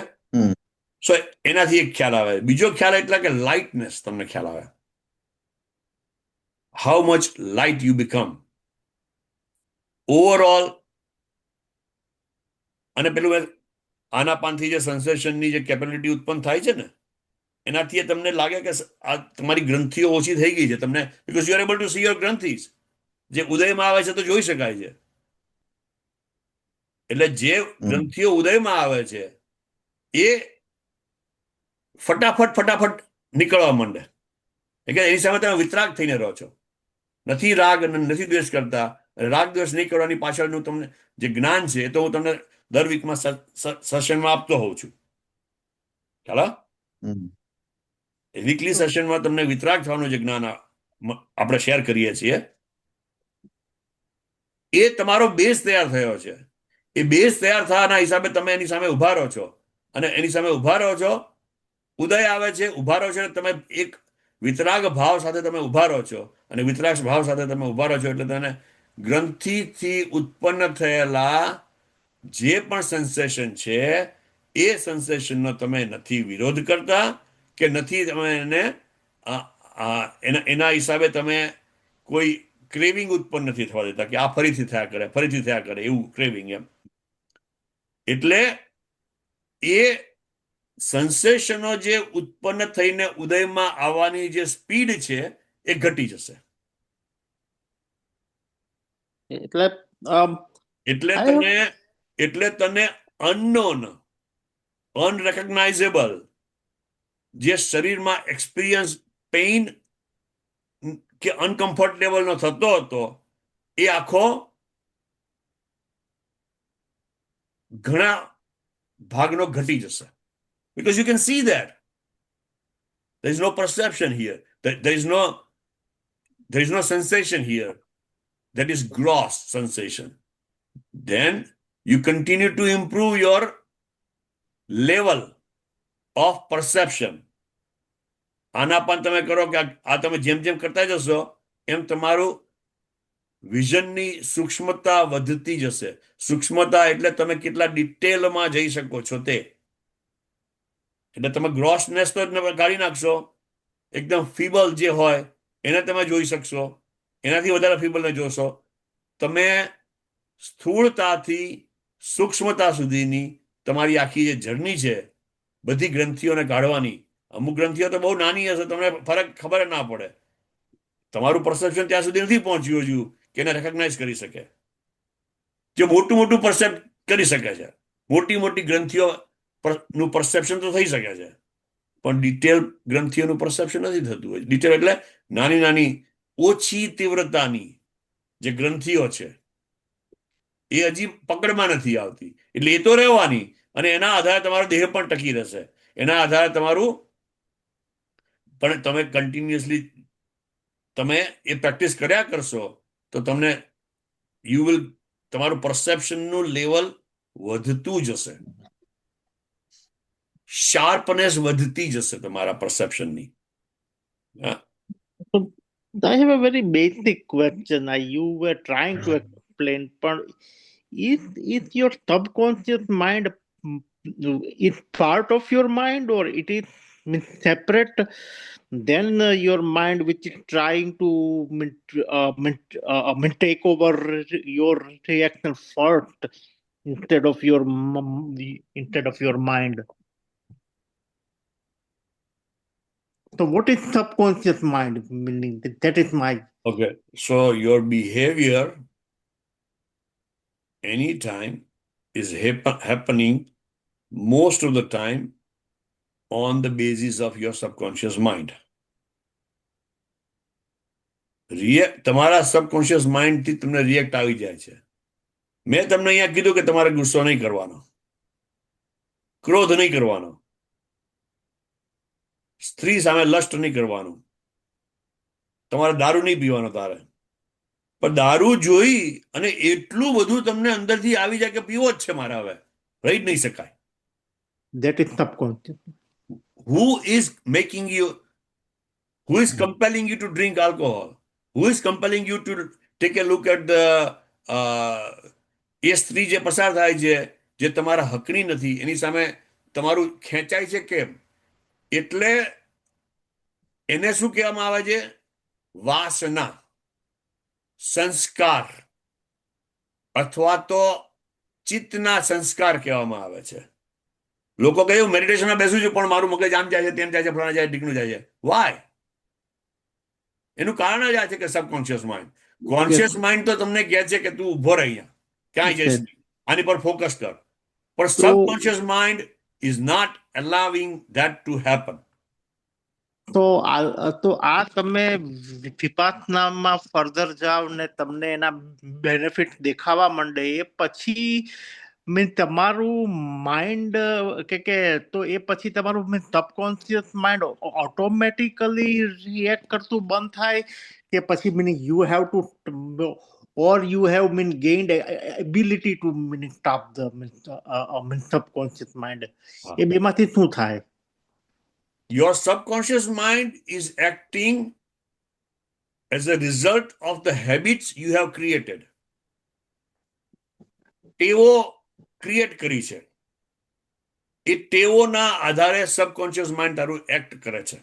[SPEAKER 2] સો એનાથી એક ખ્યાલ આવે. બીજો ખ્યાલ એટલે કે લાઇટનેસ તમને ખ્યાલ આવે. How much light you become overall. અને પેલું આનાપાનથી જે સેન્સેશનની જે કેપેબિલિટી ઉત્પન્ન થાય છે ને, એનાથી તમને લાગે કે આ તમારી ગ્રંથિઓ ઓછી થઈ ગઈ છે તમને, because you are able to see your ગ્રંથિસ. જે ઉદયમાં આવે છે તો જોઈ શકાય છે. એટલે જે ગ્રંથિઓ ઉદયમાં આવે છે એ ફટાફટ નીકળવા માંડે. એટલે એની સામે તમે વિતરાગ થઈને રહો છો. નથી રાગ અને નથી દ્વેષ કરતા. રાગ દ્વેષ નહીં કરવાની પાછળનું તમને જે જ્ઞાન છે એ તો હું તમને દર વીકમાં સેશનમાં આપતો હોઉં છું. ચાલો, વીકલી સેશનમાં તમને વિતરાગ થવાનું જે જ્ઞાન આપણે શેર કરીએ છીએ, એ તમારો બેઝ તૈયાર થયો છે. એ બેઝ તૈયાર થવાના હિસાબે તમે એની સામે ઉભા રહો છો. અને એની સામે ઉભા રહો છો, ઉદય આવે છે, ઉભા રહો છો, તમે એક વિતરાગ ભાવ સાથે તમે ઉભા રહો છો. અને વિતરાગ ભાવ સાથે તમે ઉભા રહો છો એટલે તમે ગ્રંથિથી ઉત્પન્ન થયેલા જે પણ સેન્સેશન છે એ સેન્સેશનનો તમે નથી વિરોધ કરતા કે નથી તમે એને એના હિસાબે તમે કોઈ ક્રેવિંગ ઉત્પન્ન નથી થવા દેતા કે આ ફરીથી થયા કરે એવું ક્રેવિંગ એમ. એટલે એ સેન્સેશનો જે ઉત્પન્ન થઈને ઉદયમાં આવવાની જે સ્પીડ છે એ ઘટી જશે. એટલે તને અનનોન, અનરેકોગ્નાઇઝેબલ જે શરીરમાં એક્સપિરિયન્સ પેઇન કે અનકમ્ફર્ટેબલ નો થતો હતો એ આખો ઘણા ભાગનો ઘટી જશે. Because you can see that there is no perception here, there is no sensation here that is gross sensation. Then you continue to improve your level of perception. આનાપાન તમે કરો કે આ તમે જેમ જેમ કરતા જશો એમ તમારું વિઝનની સૂક્ષ્મતા વધતી જશે. સૂક્ષ્મતા એટલે તમે કેટલા ડિટેલમાં જઈ શકો છો તે. એટલે તમે ગ્રોસનેસ તો કાઢી નાખશો, એકદમ ફીબલ જે હોય એને તમે જોઈ શકશો, એનાથી વધારે ફીબલને જોશો. તમે સ્થૂળતાથી સૂક્ષ્મતા સુધીની તમારી આખી જે જર્ની છે બધી ગ્રંથિઓને કાઢવાની. અમુક ગ્રંથિઓ તો બહુ નાની હશે, તમને ફરક ખબર ના પડે. તમારું પરસેપ્શન ત્યાં સુધી નથી પહોંચ્યું હજુ કે એને રેકોગ્નાઇઝ કરી શકે. જે મોટું પરસેપ્ટ કરી શકે છે, મોટી ગ્રંથિઓ નું પરસેપ્શન તો થઈ શકે છે, પણ ડિટેલ ગ્રંથિઓનું પરસેપ્શન નથી થતું હોય. ડિટેલ એટલે નાની ઓછી તીવ્રતાની જે ગ્રંથિઓ છે એ હજી પકડમાં નથી આવતી, એટલે એ તો રહેવાની, અને એના આધારે તમારો દેહ પણ ટકી રહેશે, એના આધારે તમારું પણ તમે કન્ટિન્યુઅસલી તમે એ પ્રેક્ટિસ કર્યા કરશો તો તમને તમારું પરસેપ્શનનું લેવલ વધતું જશે, શાર્પનેસ વધતી જશે તમારા પરસેપ્શનની.
[SPEAKER 1] So I have a very basic question. You were trying to explain, but is your subconscious mind is part of your mind, or it is separate than your mind, which is trying to take over your reaction first instead of your mind. So what is subconscious mind? Meaning that is my
[SPEAKER 2] Okay, so your behavior anytime is happening most of the time on the basis of your subconscious mind. તમારા subconscious mind થી તમને react આવી જાય છે. મેં તમને અહીંયા કીધું કે તમારે ગુસ્સો નહીં કરવાનો, ક્રોધ નહીં કરવાનો, સ્ત્રી સામે લસ્ટ નહીં કરવાનું, તમારે દારૂ નહીં પીવાનો તારે, પણ દારૂ જોઈ અને એટલું બધું તમને અંદરથી આવી જાય કે પીવો જ છે મારે, હવે રહી જ નહીં શકાય.
[SPEAKER 1] that is subconscious.
[SPEAKER 2] Who is making you, who is compelling you to drink alcohol? Who is compelling you to take a look at the એ સ્ત્રી જે પસાર થાય છે જે તમારા હકની નથી એની સામે તમારું ખેંચાય છે કેમ? એટલે એને શું કહેવામાં આવે છે? વાસના, સંસ્કાર અથવા તો ચિત્તના સંસ્કાર કહેવામાં આવે છે. લોકો કહે મેડિટેશનમાં બેસું છું પણ મારું મગજ આમ જાય છે, તેમ જાય છે, ફલાણા જાય, ઢીકણું જાય છે. વાય? એનું કારણ જ આ છે કે સબકોન્શિયસ માઇન્ડ. કોન્શિયસ માઇન્ડ તો તમને કહે છે કે તું ઉભો રહી, અહીંયા ક્યાંય જઈશ નહીં, આની પર ફોકસ કર, પણ subconscious mind is not allowing that to happen.
[SPEAKER 1] તો આ તમે વિપાસનામાં ફર્ધર જાઓ ને તમને એના બેનિફિટ દેખાવા માંડે એ પછી તમારું માઇન્ડ કે તો એ પછી તમારું સબકોન્શિયસ માઇન્ડ ઓટોમેટિકલી રિએક્ટ કરતું બંધ થાય કે પછી meaning you have two or you have gained ability to stop the subconscious mind. એ બેમાંથી શું થાય?
[SPEAKER 2] Your subconscious mind is acting as a result of the habits you have created. ટેવો create કરી છે, એ ટેવોના આધારે સબકોન્શિયસ માઇન્ડ તારું act કરે છે.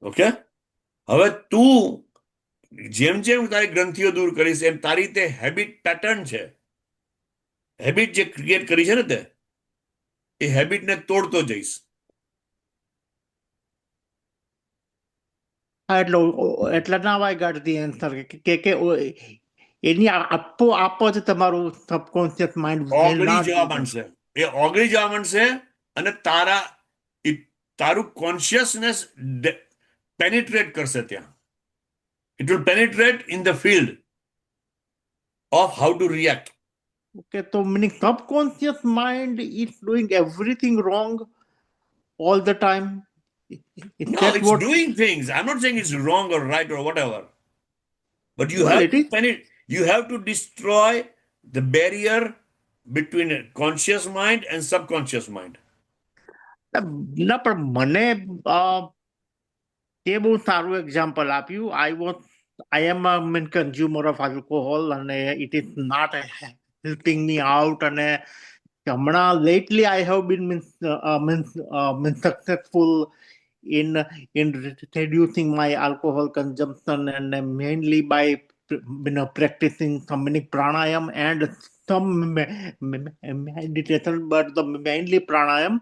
[SPEAKER 2] ઓકે, હવે તું જેમ જેમ તારી ગ્રંથિઓ દૂર કરીશ એમ તારી તે હેબિટ પેટર્ન છે, હેબિટ જે ક્રિએટ કરી છે ને તે એ હેબિટને તોડતો જઈશ.
[SPEAKER 1] એટલે ના વાય ગાટ ધી આન્સર કે એની આપો જ તમારું સબકોન્શિયસ માઇન્ડ
[SPEAKER 2] ઓગળી જવા માંડશે, એ ઓગળી જવા માંડશે અને તારું કોન્શિયસનેસ પેનિટ્રેટ કરશે ત્યાં. It will penetrate in the field of how to react.
[SPEAKER 1] Okay, so meaning subconscious mind is doing everything wrong all the time.
[SPEAKER 2] No, it's doing things. I'm not saying it's wrong or right or whatever. But you have to destroy the barrier between a conscious mind and subconscious mind.
[SPEAKER 1] ના, પણ મને તે બહુ સારું example આપ્યું. I am a consumer of alcohol and it is not helping me out. અને હમણાં lately I have been successful in reducing my alcohol consumption, and mainly by practicing some pranayam and some meditation, but the mainly pranayam.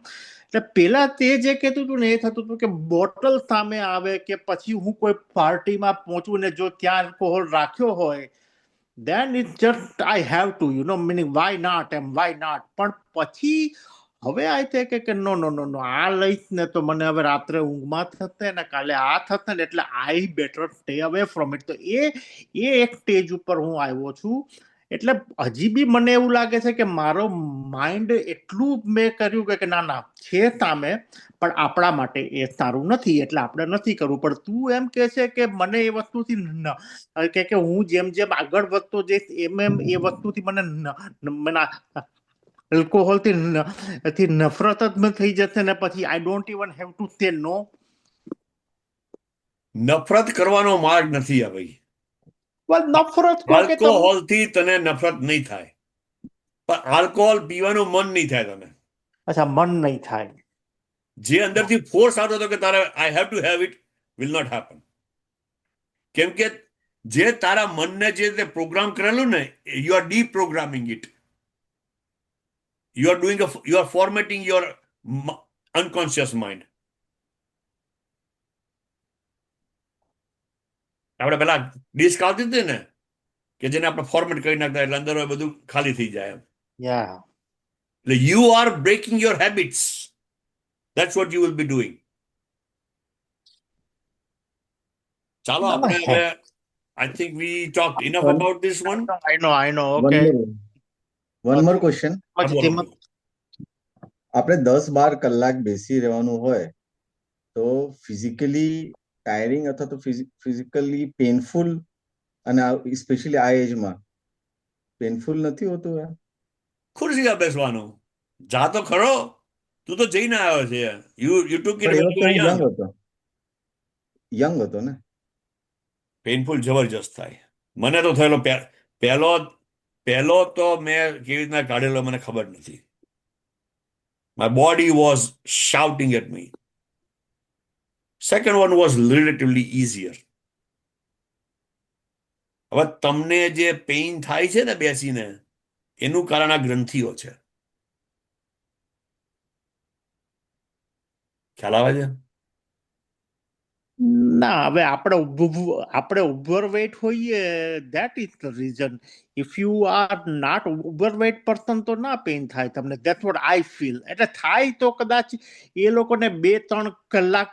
[SPEAKER 1] એટલે પેલા તે જે કહેતું હતું ને એ થતું હતું કે બોટલ સામે આવે કે પછી હું કોઈ પાર્ટીમાં પહોંચું ને જો ત્યાં આલ્કોહોલ રાખ્યો હોય then it's just I have to, meaning why not, પણ પછી હવે આ થાય કે નો નો નો નો આ લઈશ ને તો મને હવે રાત્રે ઊંઘમાં થશે ને કાલે આ થશે ને એટલે I better stay away from it. તો એ એક સ્ટેજ ઉપર હું આવ્યો છું. એટલે હજી બી મને એવું લાગે છે કે મારો માઇન્ડ એટલું મેં કર્યું કે ના ના છે સામે, પણ આપણા માટે એ સારું નથી એટલે આપણે નથી કરવું. પણ તું એમ કે છે કે મને એ વસ્તુથી કે હું જેમ જેમ આગળ વધતો જઈશ એમ એ વસ્તુથી મને થી નફરત જ થઈ જશે ને પછી I don't even have to say no.
[SPEAKER 2] નફરત કરવાનો માર્ગ નથી આ ભાઈ.
[SPEAKER 1] નફરત કહો કે તમે
[SPEAKER 2] આલ્કોહોલ થી તને નફરત નહીં થાય, પણ આલ્કોહોલ પીવાનું મન નહીં થાય તને.
[SPEAKER 1] અચ્છા મન નહીં થાય.
[SPEAKER 2] જે અંદરથી ફોર્સ આવતો હતો કે તારે I have to have it will not happen. કેમ કે જે તારા મનને જે રીતે પ્રોગ્રામ કરેલું ને, you are deprogramming it. You are formatting your unconscious mind. આપણે પેલા ડિસ્ક આવતી હતી ને કે જેને આપણે ફોર્મેટ કરી નાખતા એટલે અંદર બધું ખાલી થઈ જાય એમ.
[SPEAKER 1] યા
[SPEAKER 2] એટલે you are breaking your habits. That's what you will be doing. ચાલો આપણે હવે I think we talked enough about this one.
[SPEAKER 1] I know
[SPEAKER 3] One
[SPEAKER 1] okay.
[SPEAKER 3] more, one more question.
[SPEAKER 1] પછી તેમાં
[SPEAKER 3] આપણે 10-12 કલાક બેસી રહેવાનું હોય તો ફિઝિકલી ટાયરિંગ અથવા તો ફિઝિકલી પેનફુલ, અને સ્પેશિયલી આ એજમાં પેનફુલ નથી હોતું યાર?
[SPEAKER 2] ખુરશીમાં બેસવાનું. જા તો ખરો, તું તો જઈને આવ્યો છે. You took it
[SPEAKER 3] પણ એ
[SPEAKER 2] when you
[SPEAKER 3] વખતે
[SPEAKER 2] were
[SPEAKER 3] હું
[SPEAKER 2] young.
[SPEAKER 3] યંગ હતો ને.
[SPEAKER 2] પેઇનફુલ જબરજસ્ત થાય. મને તો થયેલો પહેલો તો મેં કેવી રીતના કાઢેલો મને ખબર નથી. My body was shouting at me. Second one was relatively easier. હવે તમને જે પેઇન થાય છે ને બેસીને, એનું કારણ આ ગ્રંથિઓ છે. ખ્યાલ આવે છે?
[SPEAKER 1] ના હવે આપણે ઓવરવેટ હોઈએ that is the reason. If you are not overweight person તો ના પેઇન થાય તમને. That's what I feel. એટલે થાય તો કદાચ એ લોકોને 2-3 કલાક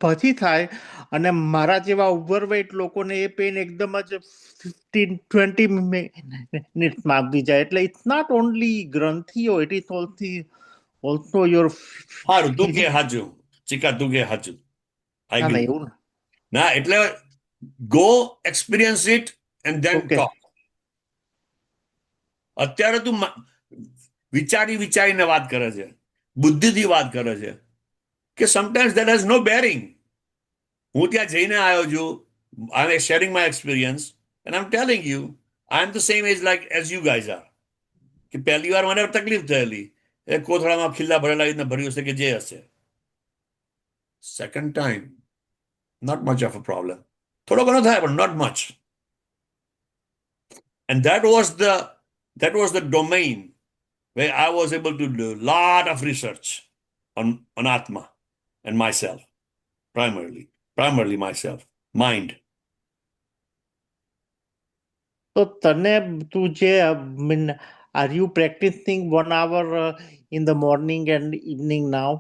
[SPEAKER 1] પછી થાય, અને મારા જેવા ઓવરવેટ લોકોને એ પેઇન એકદમ જ 15-20 મિનિટમાં આવી જાય. એટલે ઇટ્સ નોટ ઓનલી ગ્રંથિઓ, ઇટ ઇઝ ઓલ્સો યોર.
[SPEAKER 2] સારું, તું કે સાચું. ચિકા, તું કે સાચું. I
[SPEAKER 1] ના ના
[SPEAKER 2] agree.
[SPEAKER 1] એવું
[SPEAKER 2] ના એટલે go experience it and then
[SPEAKER 1] okay.
[SPEAKER 2] Talk. અત્યારે તું વિચારીને વાત કરે છે, બુદ્ધિથી વાત કરે છે કે sometimes that has no bearing. હું ત્યાં જઈને આવ્યો છું. I am sharing my experience and I am telling you I am the same age like as you guys are. કે પહેલી વાર મને તકલીફ થયેલી, એ કોથળામાં ખીલ્લા ભરેલા રીતના ભર્યું હશે કે જે હશે. Second time not much of a problem. થોડો ઘણો થાય પણ not much. And that was the domain where I was able to do a lot of research on Atma and myself, primarily myself, mind.
[SPEAKER 1] તો તને તું જે are you practicing 1 hour in the morning and evening now?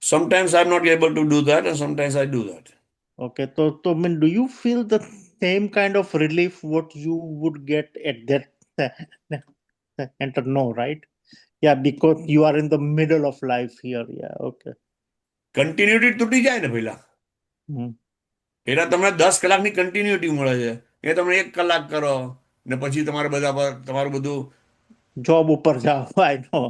[SPEAKER 2] Sometimes I'm not able to do that and sometimes I do that.
[SPEAKER 1] Okay, so do you feel the same kind of relief what you would get at that center? No, right? Yeah, because you are in the middle of life here. Yeah, okay.
[SPEAKER 2] Continuity તૂટી જાય ને પહેલા. પહેલા તમને 10 કલાકની continuity મળે છે, એ તમે 1 કલાક કરો ને પછી તમારું બધું
[SPEAKER 1] જોબ ઉપર જાઓ. I know.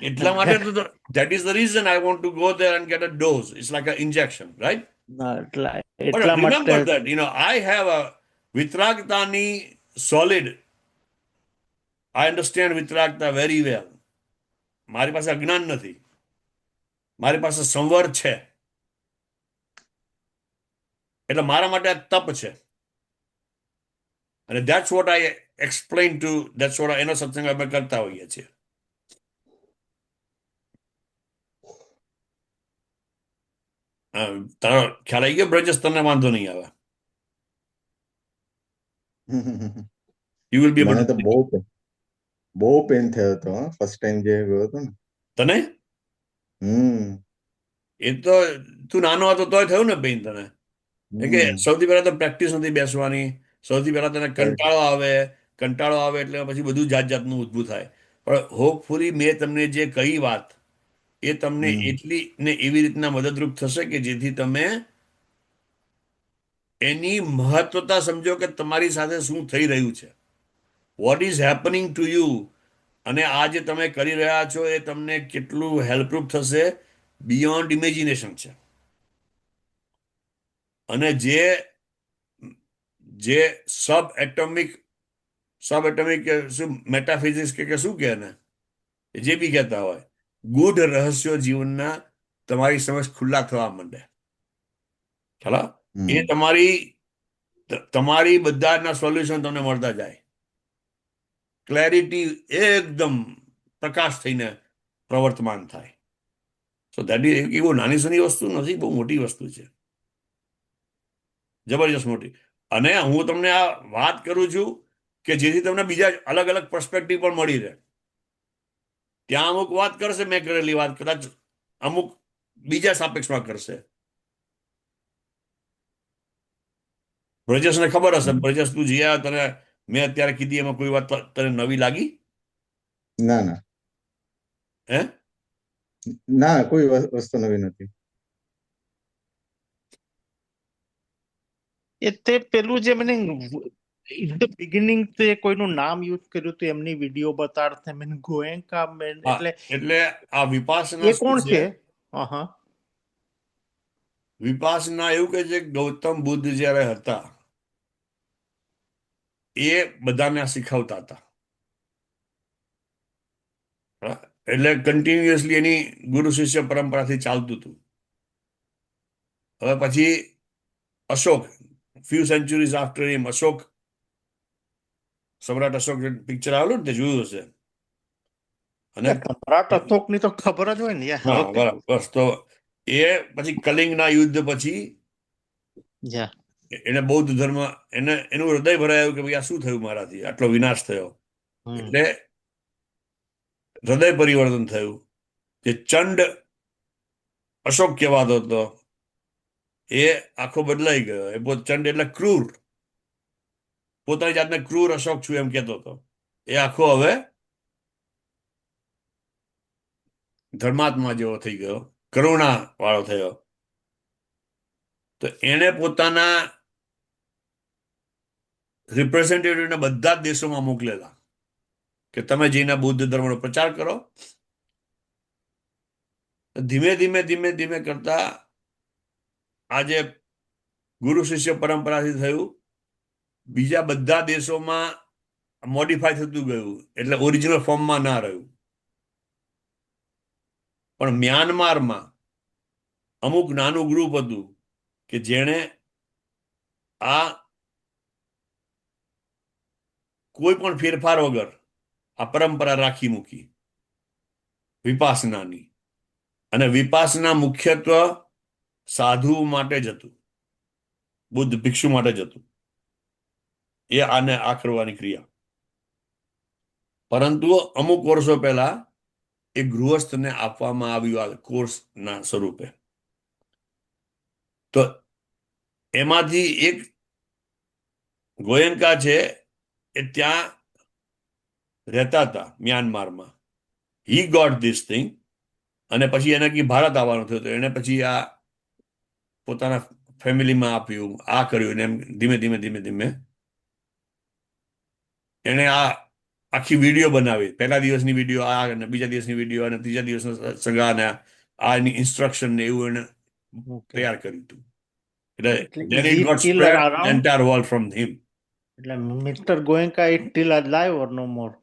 [SPEAKER 2] એટલા માટે તો that is the reason I want to go there and get a dose. It's like an injection, right? But
[SPEAKER 1] એટલા
[SPEAKER 2] remember
[SPEAKER 1] માટે
[SPEAKER 2] that, I have a Vitragtani solid. I understand Vitragta very well. મારી પાસે અજ્ઞાન નથી, મારી પાસે સંવર છે. એટલે મારા માટે આ તપ છે. અને that's what I explain to, that's what એનો સત્સંગ અમે કરતા હોઈએ છીએ. તારો ખ્યાલ આવી ગયો બ્રજેશ? તને વાંધો નહીં આવે. You will be able
[SPEAKER 3] મને
[SPEAKER 2] to
[SPEAKER 3] તો બહુ બહુ પેન થયો હતો ફર્સ્ટ ટાઈમ જે ગયો હતો ને.
[SPEAKER 2] તને એ તો તું નાનો હતો તોય થયું ને પેઇન તને? કે સૌથી પહેલા તો પ્રેક્ટિસ નથી બેસવાની. સૌથી પહેલા તને કંટાળો આવે એટલે પછી બધું જાત જાતનું ઊભું થાય. પણ હોપફુલી મેં તમને જે કહી વાત એ તમને એટલી ને એવી રીતના મદદરૂપ થશે કે જેથી તમે એની મહત્વતા સમજો કે તમારી સાથે શું થઈ રહ્યું છે, what is happening to you, અને આ જે તમે કરી રહ્યા છો એ તમને કેટલું હેલ્પરૂપ થશે બિયોન્ડ ઇમેજિનેશન છે. અને જે સબ એટોમિક શું મેટાફિઝિક્સ કે શું કહે ને, જે બી કહેતા હોય, ગૂઢ રહસ્યો જીવનના તમારી સમક્ષ ખુલ્લા થવા માંડે. ખ્યાલ? એ તમારી બધાના સોલ્યુશન તમને મળતા જાય. ક્લેરિટી એકદમ પ્રકાશ થઈને પ્રવર્તમાન થાય. સો દેટ ઇઝ એ બહુ નાની સની વસ્તુ નથી, બહુ મોટી વસ્તુ છે, જબરજસ્ત મોટી. અને હું તમને આ વાત કરું છું કે જેથી તમને બીજા અલગ અલગ પર્સપેક્ટિવ પણ મળી રહે. ત્યાં અમુક વાત કરશે મેં કરેલી વાત, કદાચ અમુક બીજા સાપેક્ષમાં કરશે. બ્રજેશને ખબર હશે. બ્રજેશ, તું જીયા, તને મેં અત્યારે કીધી એમાં કોઈ વાત તને નવી લાગી?
[SPEAKER 3] ના ના
[SPEAKER 2] હે?
[SPEAKER 3] ના, કોઈ વસ્તુ નવી નથી.
[SPEAKER 1] એ તે પેલું જે મને ઇન ધ બિગિનિંગ તે કોઈનું નામ યુઝ કર્યું હતું, એમની વિડીયો બતાડતા મેં ગોએન્કા
[SPEAKER 2] એટલે આ વિપાસના
[SPEAKER 1] એ કોણ
[SPEAKER 2] શું
[SPEAKER 1] છે?
[SPEAKER 2] છે?
[SPEAKER 1] હા,
[SPEAKER 2] વિપાસના એવું કે છે ગૌતમ બુદ્ધ જ્યારે હતા એ બધાને શીખવતા હતા. એટલે કન્ટિન્યુઅસલી એની ગુરુ શિષ્ય પરંપરાથી ચાલતું હતું. હવે પછી અશોક, ફ્યુ સેન્ચુરીઝ આફ્ટર હિમ, સમ્રાટ અશોક પિક્ચર આવેલું ને તે જોયું હશે. અને
[SPEAKER 1] સમ્રાટ અશોકની તો ખબર જ હોય ને.
[SPEAKER 2] હા, બરાબર. બસ તો એ પછી કલિંગના યુદ્ધ પછી એને બૌદ્ધ ધર્મ, એનું હૃદય ભરાયું કે ભાઈ આ શું થયું, મારાથી આટલો વિનાશ થયો. એટલે હૃદય પરિવર્તન થયું. જે ચંડ અશોક કહેવાતો હતો એ આખો બદલાઈ ગયો. એ ચંડ એટલે ક્રૂર, પોતાની જાતને ક્રૂર અશોક છું એમ કહેતો હતો. એ આખો હવે ધર્માત્મા જેવો થઈ ગયો, કરુણા વાળો થયો. તો એને પોતાના રિપ્રેઝેન્ટેટિવને બધા જ દેશોમાં મોકલેલા કે તમે જઈને બૌદ્ધ ધર્મનો પ્રચાર કરો. ધીમે ધીમે ધીમે ધીમે કરતા આજે ગુરુ શિષ્ય પરંપરાથી થયું, બીજા બધા દેશોમાં મોડિફાય થતું ગયું, એટલે ઓરિજિનલ ફોર્મમાં ના રહ્યું. પણ મ્યાનમારમાં અમુક નાનું ગ્રુપ હતું કે જેણે આ કોઈ પણ ફેરફાર વગર આ પરંપરા રાખી મૂકી વિપાસનાની. અને વિપાસના મુખ્યત્વ સાધુ માટે જ હતું, બુદ્ધ ભિક્ષુ માટે જ હતું. એ આને આ કરવાની ક્રિયા. પરંતુ અમુક વર્ષો પહેલા એ ગૃહસ્થને આપવામાં આવ્યું આ કોર્સના સ્વરૂપે. તો એમાંથી એક ગોયન્કા છે, એ ત્યાં રહેતા હતા મ્યાનમારમાં. હી ગોટ ધીસ થિંગ, અને પછી એને કે ભારત આવવાનું થયું. તો એને પછી આ પોતાના ફેમિલીમાં આપ્યું, આ કર્યું, ને એમ ધીમે ધીમે ધીમે ધીમે એને આ આખી વિડીયો બનાવી. પહેલા દિવસની વિડીયો આ, અને બીજા દિવસની વિડીયો, અને ત્રીજા દિવસના સગા, ને આ એની ઇન્સ્ટ્રક્શન ને એવું એને તૈયાર કર્યું હતું. એટલે then it got spread the entire world from him.
[SPEAKER 1] એટલે mister Goenka is still alive or no more?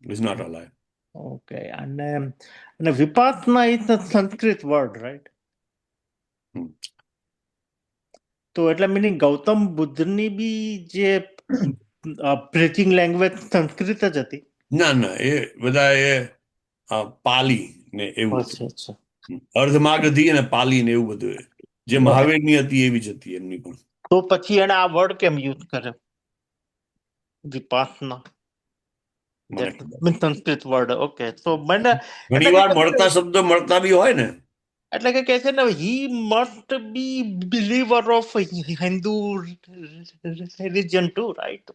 [SPEAKER 2] He's not alive.
[SPEAKER 1] Okay. અને વિપાસના is a Sanskrit word, right? તો એટલે મીનિંગ ગૌતમ બુદ્ધની બી જે પ્રીચિંગ લેંગ્વેજ સંસ્કૃત જ હતી?
[SPEAKER 2] ના ના, એ બધા એ પાલી ને એવું હતું. અર્ધમાગધી અને પાલી ને એવું બધું, જે મહાવીરની હતી એવી જ હતી એમની પણ.
[SPEAKER 1] તો પછી એને આ વર્ડ કેમ યુઝ કર્યો, વિપાસના?
[SPEAKER 2] મને
[SPEAKER 1] that
[SPEAKER 2] ખબર.
[SPEAKER 1] means Sanskrit word. Okay. So, મને
[SPEAKER 2] ઘણી વાર મળતા શબ્દો મળતા બી હોય ને.
[SPEAKER 1] એટલે કે કહે છે ને he must be believer of Hindu religion too, right?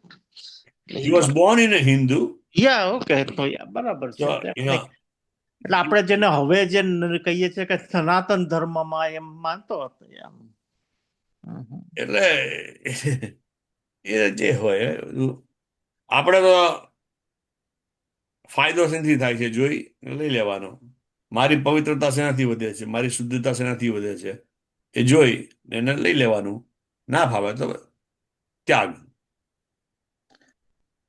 [SPEAKER 2] He was born in a Hindu.
[SPEAKER 1] Yeah, okay. તો બરાબર છે.
[SPEAKER 2] So, yeah.
[SPEAKER 1] એટલે આપણે જેને હવે જે કહીએ છીએ કે સનાતન ધર્મમાં એમ માનતો હતો એમ.
[SPEAKER 2] એટલે એ જે હોય આપણે તો ફાયદો શેનાથી થાય છે જોઈ લઈ લેવાનો. મારી પવિત્રતા શેનાથી વધે છે, મારી શુદ્ધતા શેનાથી વધે છે એ જોઈ એને લઈ લેવાનું. ના ફાવે તો ત્યાગ.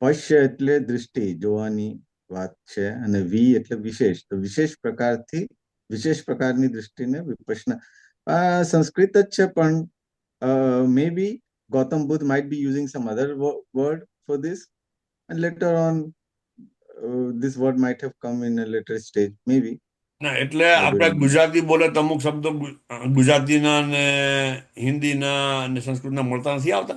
[SPEAKER 3] પશ્ય એટલે દૃષ્ટિ જોવાની વાત છે અને વી એટલે વિશેષ. તો વિશેષ પ્રકારની દૃષ્ટિને વિપશ્યના સંસ્કૃત જ છે પણ મે બી Gautam Buddha might be using some other word for this and later on this word might have come in a later stage maybe.
[SPEAKER 2] ના એટલે આપણે ગુજરાતી બોલે તો અમુક શબ્દો ગુજરાતીના ને હિન્દીના અને સંસ્કૃતના મળતા નથી આવતા.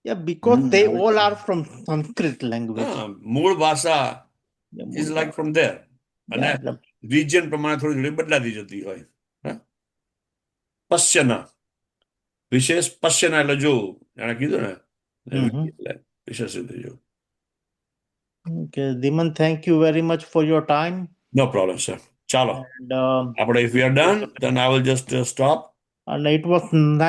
[SPEAKER 1] Yeah, because they all are from Sanskrit language.
[SPEAKER 2] મૂળ ભાષા is like from there. અને
[SPEAKER 1] Yeah,
[SPEAKER 2] રિજન પ્રમાણે થોડી થોડી બદલાતી જતી હોય. પશ્યના વિશેષ, પશ્યના એટલે જોવું, જાણે કીધું ને એટલે વિશેષ રીતે જોવું.
[SPEAKER 1] Okay, Dhiman, thank you very much for your time.
[SPEAKER 2] No problem, sir. ચાલો
[SPEAKER 1] And
[SPEAKER 2] આપણે if we are done then I will just stop.
[SPEAKER 1] it was nice